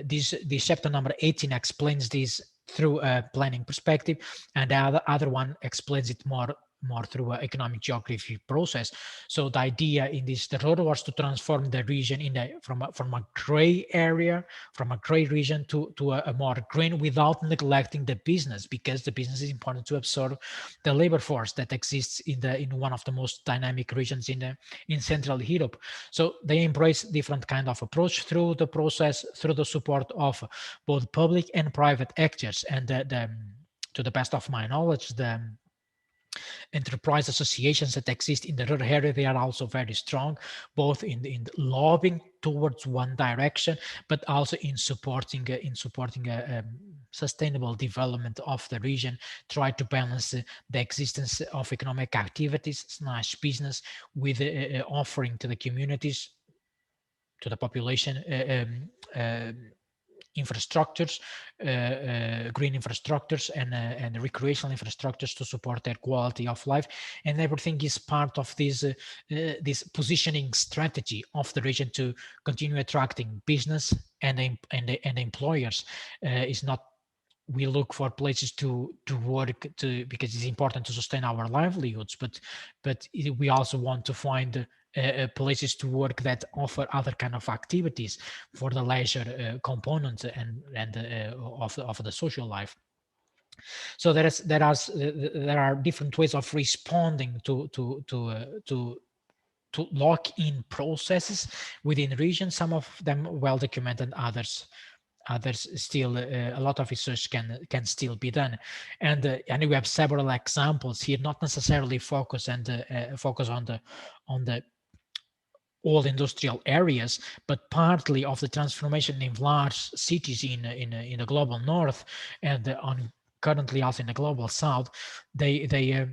this chapter number 18 explains this through a planning perspective, and the other one explains it more through an economic geography process. So the idea in this, the road was to transform the region from a gray area, from a gray region to a more green, without neglecting the business, because the business is important to absorb the labor force that exists in one of the most dynamic regions in Central Europe. So they embrace different kind of approach through the process, through the support of both public and private actors. And to to the best of my knowledge, the enterprise associations that exist in the rural area, they are also very strong, both in lobbying towards one direction, but also in supporting sustainable development of the region, try to balance the existence of economic activities / business with offering to the communities, to the population, infrastructures, green infrastructures and recreational infrastructures to support their quality of life, and everything is part of this this positioning strategy of the region to continue attracting business and employers. Is not we look for places to work because it's important to sustain our livelihoods, but we also want to find places to work that offer other kind of activities for the leisure component and of the social life. So there are different ways of responding to lock-in processes within regions. Some of them well documented, others still a lot of research can still be done, and we have several examples here, not necessarily focus on the all industrial areas, but partly of the transformation in large cities in the global north and currently also in the global south. The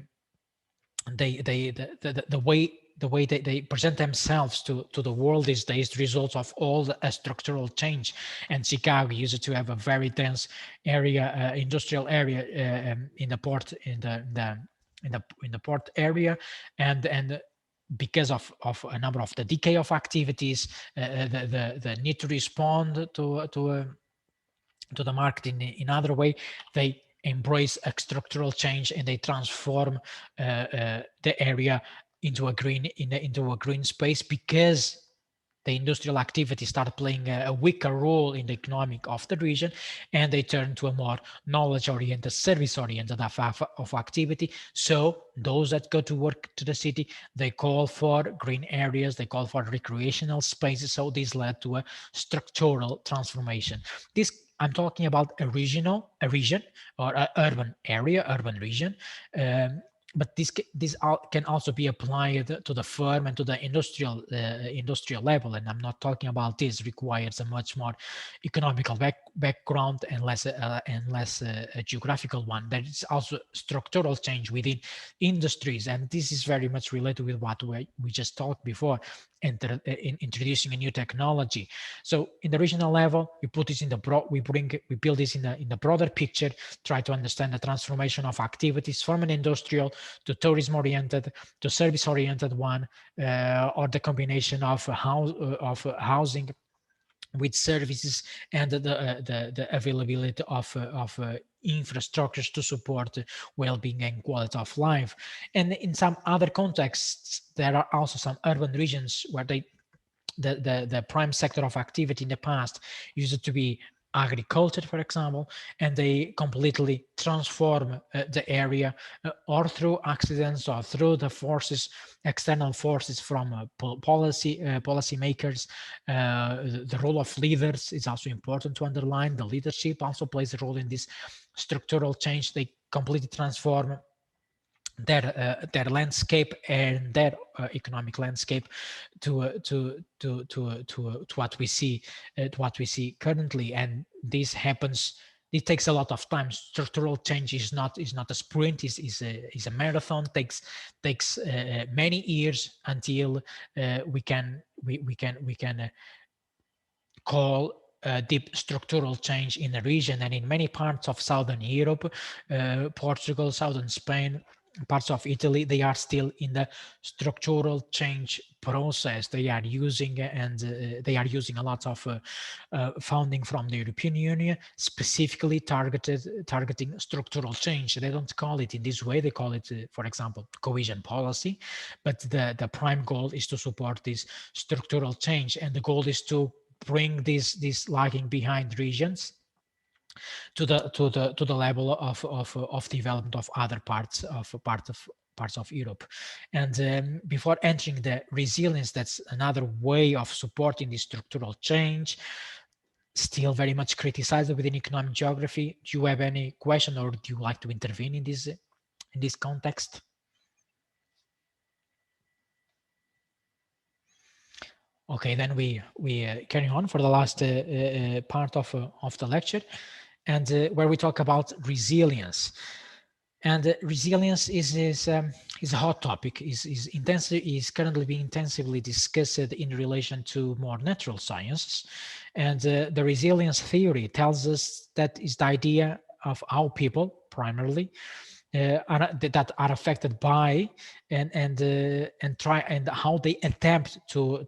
way they present themselves to the world these days, results of all the structural change. And Chicago used to have a very dense area, industrial area in the port in the port area, and because of a number of the decay of activities, the need to respond to the market in other way, they embrace a structural change and they transform the area into a green space, because the industrial activity start playing a weaker role in the economic of the region, and they turn to a more knowledge-oriented, service-oriented of activity. So those that go to work to the city, they call for green areas, they call for recreational spaces. So this led to a structural transformation. This, I'm talking about a region or an urban area, urban region. But this can also be applied to the firm and to the industrial level, and I'm not talking about this requires a much more economical background and less geographical one. There is also structural change within industries, and this is very much related with what we just talked before, in introducing a new technology. So in the regional level, we put this in the we build this in the broader picture, try to understand the transformation of activities from an industrial to tourism-oriented to service-oriented one, or the combination of housing with services and the availability of infrastructures to support well-being and quality of life. And in some other contexts, there are also some urban regions where the prime sector of activity in the past used to be agriculture, for example, and they completely transform the area or through accidents or through the forces, external forces from policy makers. The role of leaders is also important to underline. The leadership also plays a role in this structural change. They completely transform their landscape and their economic landscape to what we see currently, and this happens. It takes a lot of time. Structural change is not a sprint. is a marathon. Takes many years until we can call deep structural change in the region. And in many parts of Southern Europe, Portugal, Southern Spain, parts of Italy, they are still in the structural change process. They are using a lot of funding from the European Union, specifically targeting structural change. They don't call it in this way. They call it, for example, cohesion policy. But the prime goal is to support this structural change, and the goal is to bring these lagging behind regions to the level of development of other parts of Europe. And before entering the resilience, that's another way of supporting this structural change. still very much criticized within economic geography. Do you have any question, or do you like to intervene in this context? Okay, then we carry on for the last part of the lecture, and where we talk about resilience. And resilience is a hot topic. Is currently being intensively discussed in relation to more natural sciences, and the resilience theory tells us that is the idea of how people primarily that are affected by and how they adapt to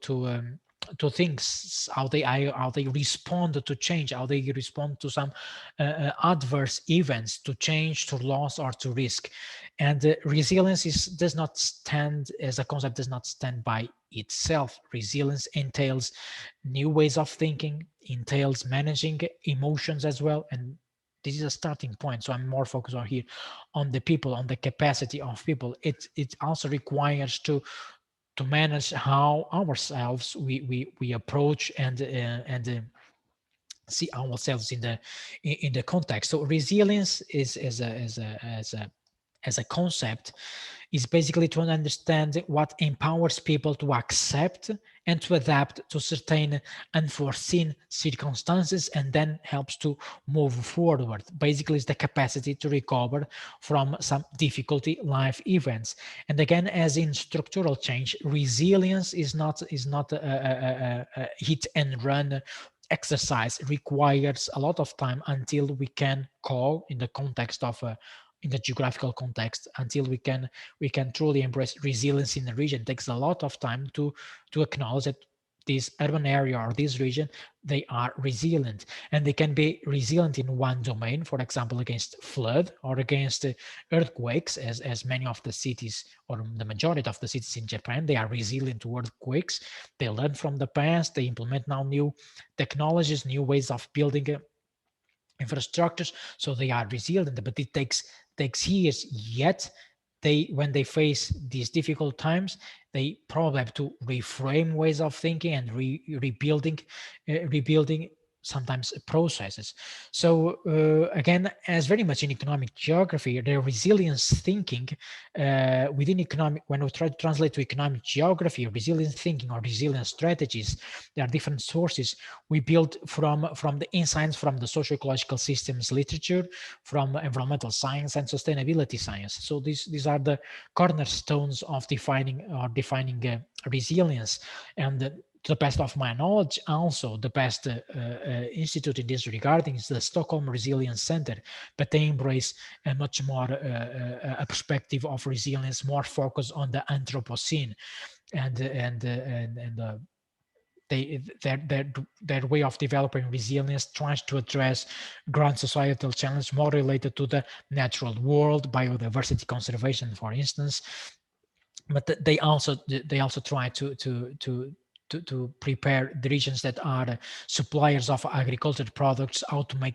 things, how they respond to change, how they respond to some adverse events, to change, to loss, or to risk. And resilience does not stand as a concept, does not stand by itself. Resilience entails new ways of thinking, entails managing emotions as well, and this is a starting point. So I'm more focused on here on the people, on the capacity of people. It also requires to manage how ourselves we approach and see ourselves in the context. So resilience is as a concept is basically to understand what empowers people to accept and to adapt to certain unforeseen circumstances, and then helps to move forward. Basically, it's the capacity to recover from some difficulty life events. And again, as in structural change, resilience is not a hit and run exercise. It requires a lot of time until we can call in the context of in the geographical context, until we can truly embrace resilience in the region. It takes a lot of time to acknowledge that this urban area or this region, they are resilient, and they can be resilient in one domain, for example, against flood or against earthquakes, as many of the cities, or the majority of the cities in Japan, they are resilient to earthquakes. They learn from the past, they implement now new technologies, new ways of building infrastructures, so they are resilient. But it takes years. Yet when they face these difficult times, they probably have to reframe ways of thinking and rebuilding sometimes processes. So again, as very much in economic geography, the resilience thinking within economic, when we try to translate to economic geography, resilience thinking or resilience strategies, there are different sources we build from the insights from the socio-ecological systems literature, from environmental science and sustainability science. So these are the cornerstones of defining resilience. And to the best of my knowledge, also the best institute in this regarding is the Stockholm Resilience Center, but they embrace a much more a perspective of resilience, more focused on the Anthropocene, and their way of developing resilience tries to address grand societal challenges more related to the natural world, biodiversity conservation, for instance. But they also try to prepare the regions that are suppliers of agricultural products, how to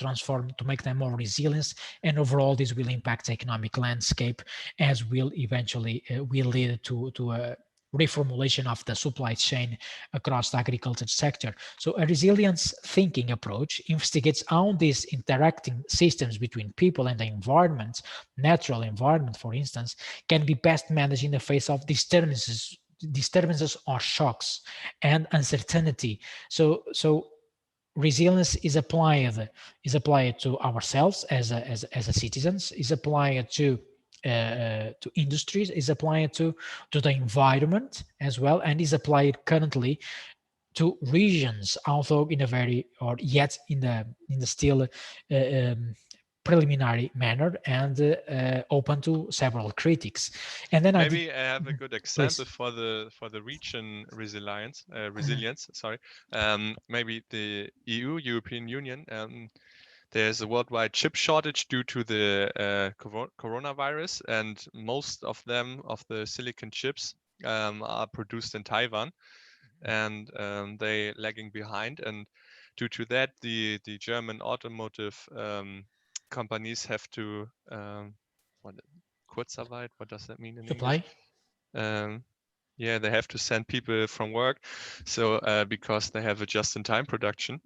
transform, to make them more resilient, and overall this will impact the economic landscape, as will eventually will lead to a reformulation of the supply chain across the agriculture sector. So a resilience thinking approach investigates how these interacting systems between people and the environment, natural environment for instance, can be best managed in the face of disturbances or shocks and uncertainty. So resilience is applied to ourselves as a citizens, is applied to industries, is applied to the environment as well, and is applied currently to regions, although in a very, or yet in the still preliminary manner, and open to several critics. And then
maybe I have a good example
please.
for the region resilience. Sorry, maybe the European Union. There's a worldwide chip shortage due to the coronavirus, and most of the silicon chips are produced in Taiwan, and they lagging behind. And due to that, the German automotive companies have to Kurzarbeit. What does that mean in English? Yeah, they have to send people from work, so because they have a just-in-time production.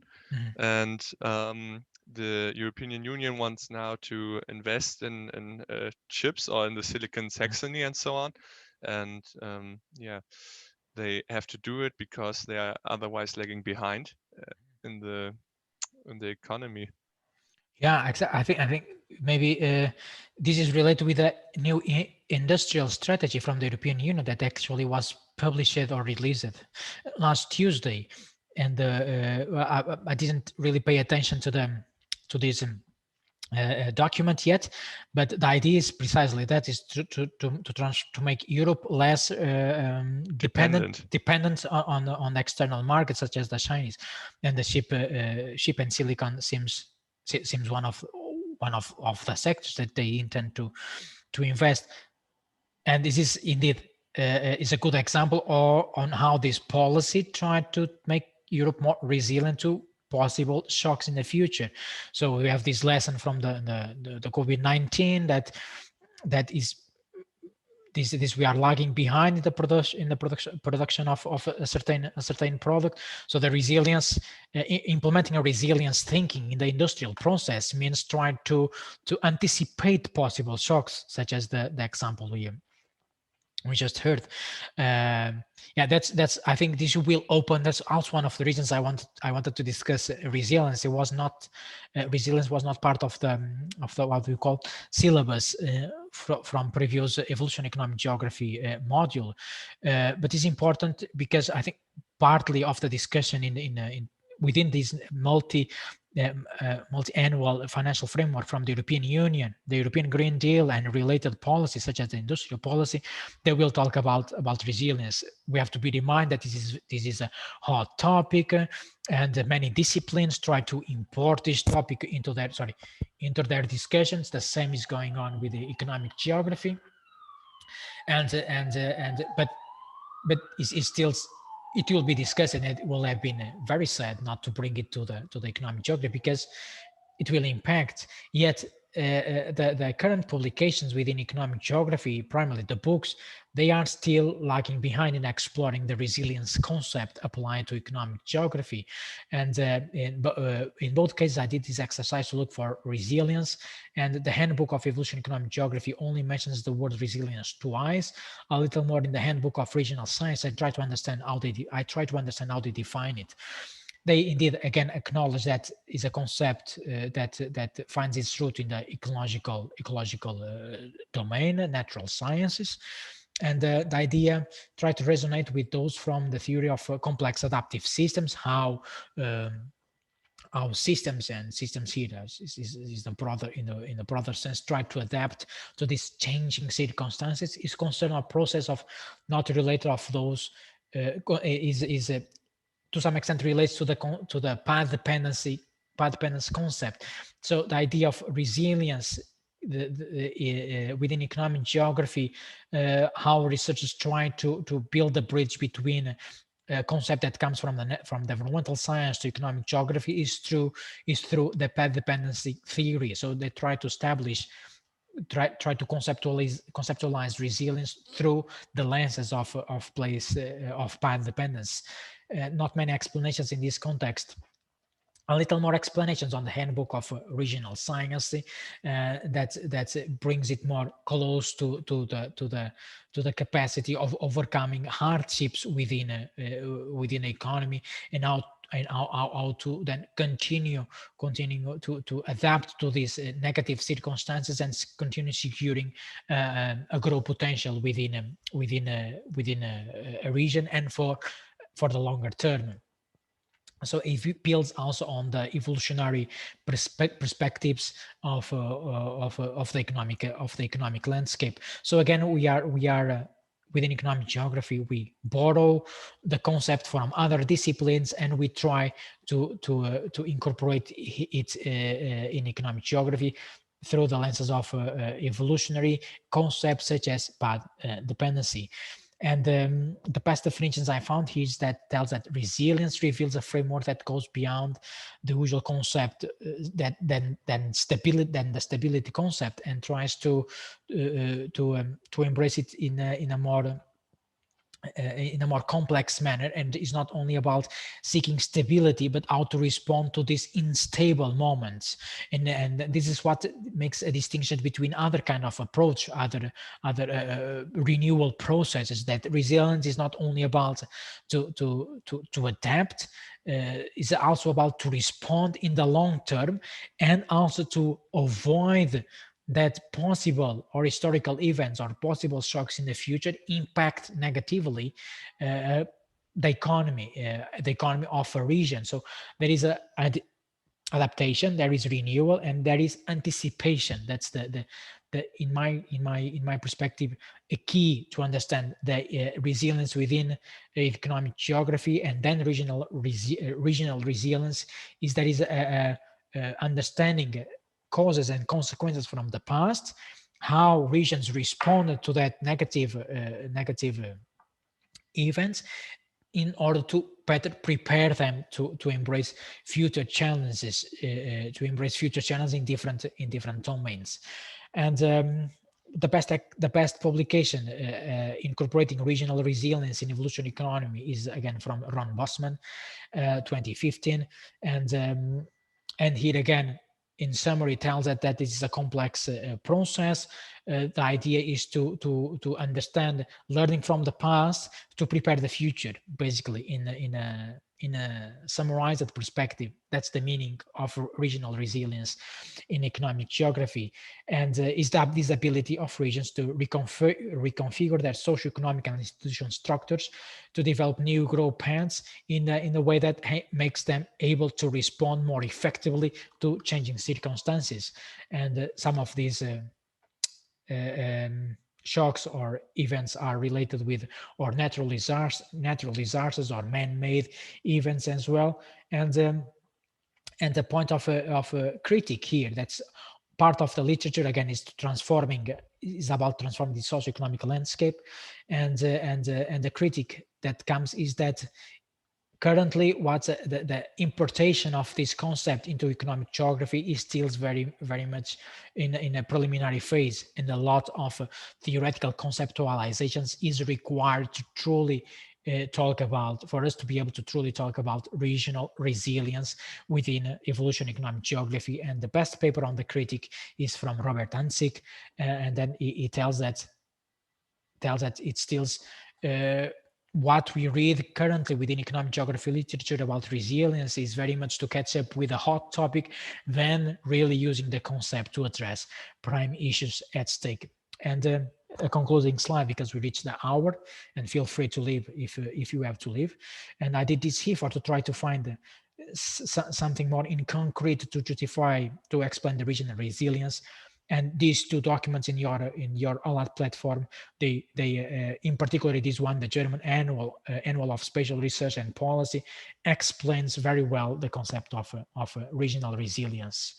and the European Union wants now to invest in chips or in the Silicon Saxony and so on, and yeah, they have to do it because they are otherwise lagging behind in the economy.
Yeah, I think maybe this is related with a new industrial strategy from the European Union that actually was published or released last Tuesday, and I didn't really pay attention to this document yet, but the idea is precisely that, is to make Europe less dependent on external markets such as the Chinese, and the ship and silicon seems one of the sectors that they intend to invest. And this is indeed is a good example on how this policy tried to make Europe more resilient to possible shocks in the future. So we have this lesson from the COVID-19 that is this we are lagging behind in the production of a certain product. So the resilience, implementing a resilience thinking in the industrial process means trying to anticipate possible shocks, such as the example we just heard. Yeah, that's I think this will open. That's also one of the reasons I wanted to discuss resilience. It was not resilience was not part of the what we call syllabus from previous evolutionary economic geography module, but it's important because I think partly of the discussion in within this multi-annual financial framework from the European Union, the European Green Deal, and related policies such as the industrial policy, they will talk about resilience. We have to be reminded that this is a hot topic, and many disciplines try to import this topic into their discussions. The same is going on with the economic geography, but it's still. It will be discussed, and it will have been very sad not to bring it to the economic geography, because it will impact. Yet the current publications within economic geography, primarily the books, they are still lagging behind in exploring the resilience concept applied to economic geography. And in both cases, I did this exercise to look for resilience, and the handbook of evolutionary economic geography only mentions the word resilience twice. A little more in the handbook of regional science, I try to understand how they define it. They indeed again acknowledge that is a concept that finds its root in the ecological domain, natural sciences, and the idea try to resonate with those from the theory of complex adaptive systems, how systems here is the broader in the broader sense try to adapt to these changing circumstances, is concerned a process of not related of those to some extent relates to the path dependence concept. So the idea of resilience within economic geography, how researchers try to build a bridge between a concept that comes from developmental science to economic geography is through the path dependency theory. So they try to conceptualize resilience through the lenses of path dependence. Not many explanations in this context. A little more explanations on the handbook of regional science that brings it more close to the capacity of overcoming hardships within the economy, and how to then continue to adapt to these negative circumstances and continue securing a growth potential within a region and for the longer term. So it builds also on the evolutionary perspectives of the economic landscape. So again, we are within economic geography, we borrow the concept from other disciplines, and we try to incorporate it in economic geography through the lenses of evolutionary concepts such as path dependency. And the best definitions I found here is that tells that resilience reveals a framework that goes beyond the usual concept than the stability concept, and tries to embrace it in a more in a more complex manner, and it's not only about seeking stability, but how to respond to these unstable moments. And this is what makes a distinction between other kind of approach, other renewal processes. That resilience is not only about to adapt, it's also about to respond in the long term, and also to avoid that possible or historical events or possible shocks in the future impact negatively the economy of a region. So there is a adaptation, there is renewal, and there is anticipation. That's the in my perspective, a key to understand the resilience within economic geography, and then regional resilience is there is a understanding causes and consequences from the past, how regions responded to that negative events, in order to better prepare them to embrace future challenges, in different domains. And the best publication incorporating regional resilience in evolutionary economy is again from Ron Bossman, 2015, and here again, in summary, tells that this is a complex process. The idea is to understand, learning from the past to prepare the future, basically in a summarized perspective. That's the meaning of regional resilience in economic geography, and is that this ability of regions to reconfigure their socio-economic and institutional structures to develop new growth paths in a way that makes them able to respond more effectively to changing circumstances. And some of these shocks or events are related with or natural disasters or man-made events as well. And the point of a critic here, that's part of the literature again, is about transforming the socio-economic landscape, and the critic that comes is that currently what's the importation of this concept into economic geography is still very, very much in a preliminary phase, and a lot of theoretical conceptualizations is required to truly for us to be able to truly talk about regional resilience within evolution economic geography. And the best paper on the critic is from Robert Hansik, and then he tells that it still what we read currently within economic geography literature about resilience is very much to catch up with a hot topic than really using the concept to address prime issues at stake. And a concluding slide, because we reached the hour, and feel free to leave if you have to leave. And I did this here to try to find something more in concrete to justify, to explain the regional resilience. And these two documents in your OLAT platform, they in particular this one, the German annual of spatial research and policy, explains very well the concept of regional resilience.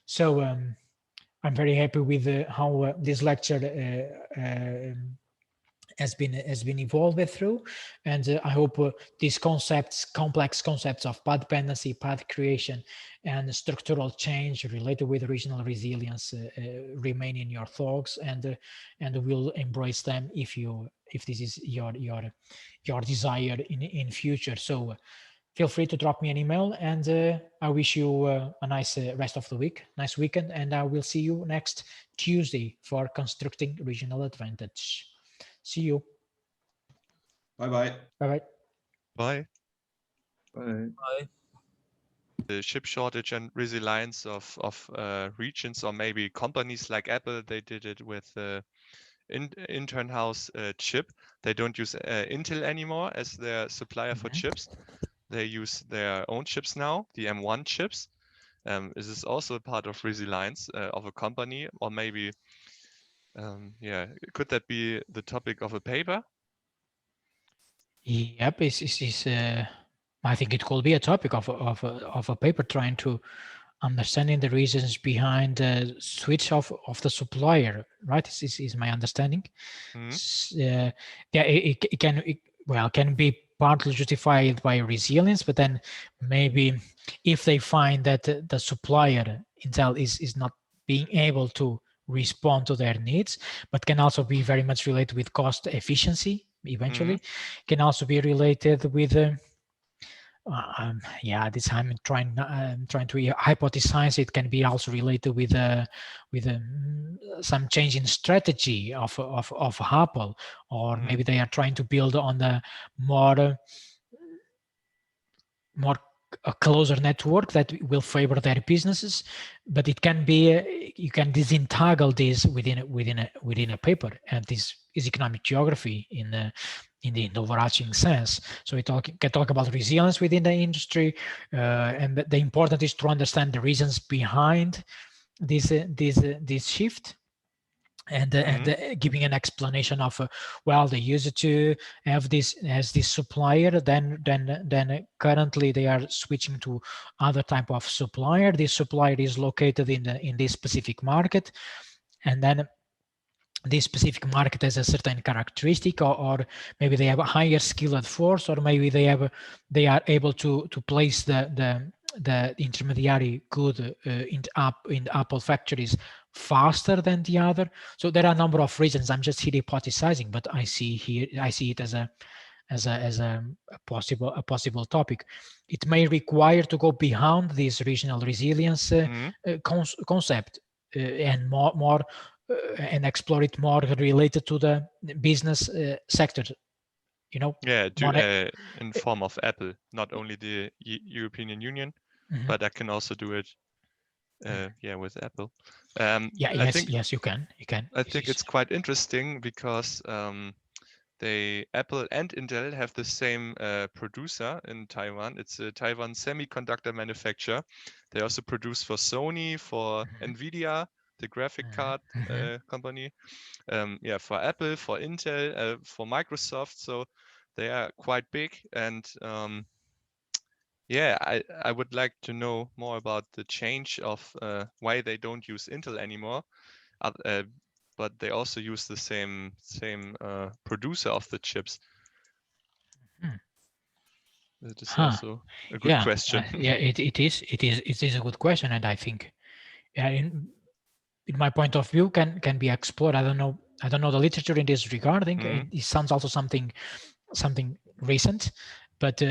So I'm very happy with how this lecture has been evolved through, and I hope these complex concepts of path dependency, path creation, and structural change related with regional resilience remain in your thoughts, and we'll embrace them if this is your desire in future. So feel free to drop me an email, and I wish you a nice rest of the week, nice weekend, and I will see you next Tuesday for constructing regional advantage. See you.
Bye-bye.
Bye-bye.
Bye.
Bye.
Bye.
The chip shortage and resilience of regions, or maybe companies like Apple, they did it with intern house chip. They don't use Intel anymore as their supplier for chips. They use their own chips now, the M1 chips. Is this also a part of resilience of a company, or maybe could that be the topic of a paper?
Yep, I think it could be a topic of a paper, trying to understanding the reasons behind the switch of the supplier, right? This is my understanding. It can be partly justified by resilience, but then maybe if they find that the supplier Intel is not being able to respond to their needs, but can also be very much related with cost efficiency eventually. Can also be related with this I'm trying to hypothesize. It can be also related with some change in strategy of Apple, or maybe they are trying to build on the more a closer network that will favor their businesses. But it can be you can disentangle this within a paper, and this is economic geography in the overarching sense. So we can talk about resilience within the industry, and the important is to understand the reasons behind this shift. And giving an explanation of well, they used to have this as this supplier, then currently they are switching to other type of supplier. This supplier is located in this specific market, and then this specific market has a certain characteristic, or maybe they have a higher skilled force, or maybe they are able to place the intermediary good in Apple factories faster than the other. So there are a number of reasons. I'm just here hypothesizing, but I see it as a possible topic. It may require to go beyond this regional resilience concept and more and explore it more related to the business sector.
In form of Apple, not only the European Union, but I can also do it with Apple.
Yes, you can.
I think it's quite interesting because Apple and Intel have the same producer in Taiwan. It's a Taiwan semiconductor manufacturer. They also produce for Sony, for Nvidia, the graphic card company, for Apple, for Intel, for Microsoft. So they are quite big, and I would like to know more about the change of why they don't use Intel anymore, but they also use the same producer of the chips. That is also a good question.
It is a good question, and I think in my point of view can be explored. I don't know the literature in this regarding. It sounds also something recent, but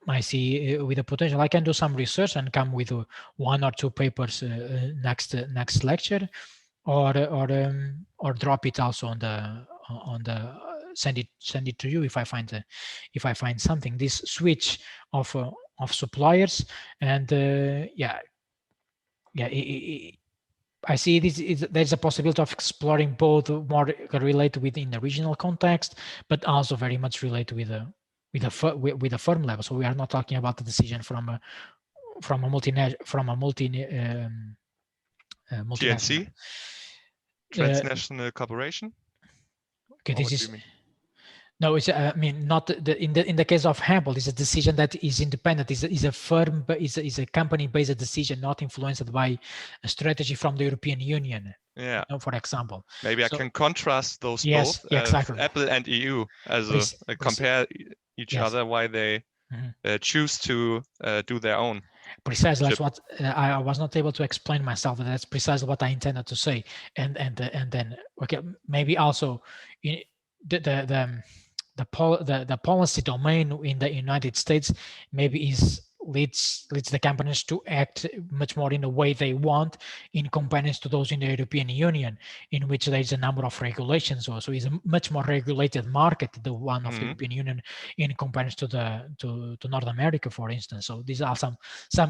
I see with the potential. I can do some research and come with 1 or 2 papers next lecture, or drop it also on the send it to you if I find something. This switch of suppliers, and I see there's a possibility of exploring both more related within the regional context, but also very much related with a firm level. So we are not talking about the decision from a
TNC, transnational corporation.
Okay, this is. No, it's. I mean, not in the case of Apple, it's a decision that is independent. Is a firm, is a company-based decision, not influenced by a strategy from the European Union.
Yeah.
For example.
Maybe I can contrast those both.
Exactly.
Apple and EU as compare each other. Why they choose to do their own.
Precisely, that's what I was not able to explain myself. That's precisely what I intended to say. And then maybe also the policy domain in the United States maybe leads the companies to act much more in the way they want in comparison to those in the European Union, in which there is a number of regulations. Also, it's a much more regulated market, the one of the European Union, in comparison to North America, for instance. So these are some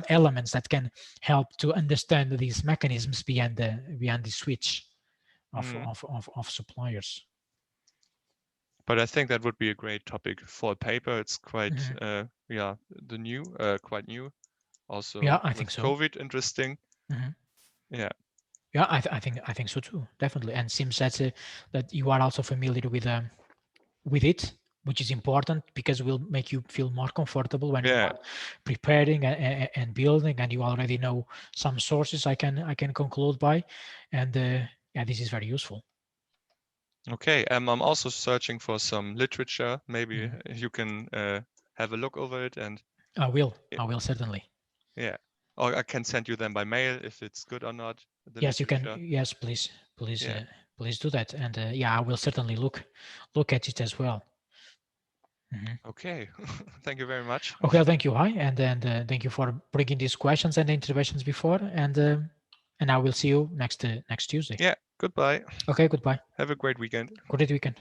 elements that can help to understand these mechanisms beyond the switch of suppliers.
But I think that would be a great topic for a paper. It's quite quite new. Also,
I think so.
COVID, interesting.
Yeah, I think so too, definitely. And seems that you are also familiar with it, which is important because it will make you feel more comfortable when you are preparing and building, and you already know some sources. I can conclude by, and this is very useful.
Okay, I'm also searching for some literature. Maybe you can have a look over it, and
I will certainly.
Yeah, or I can send you them by mail if it's good or not.
Yes, you can. Yes, please do that, and I will certainly look at it as well.
Okay, thank you very much.
Okay, well, thank you, Hai, and then thank you for bringing these questions and the interventions before, and I will see you next Tuesday.
Yeah, goodbye.
Okay, goodbye.
Have a great weekend.
Great weekend.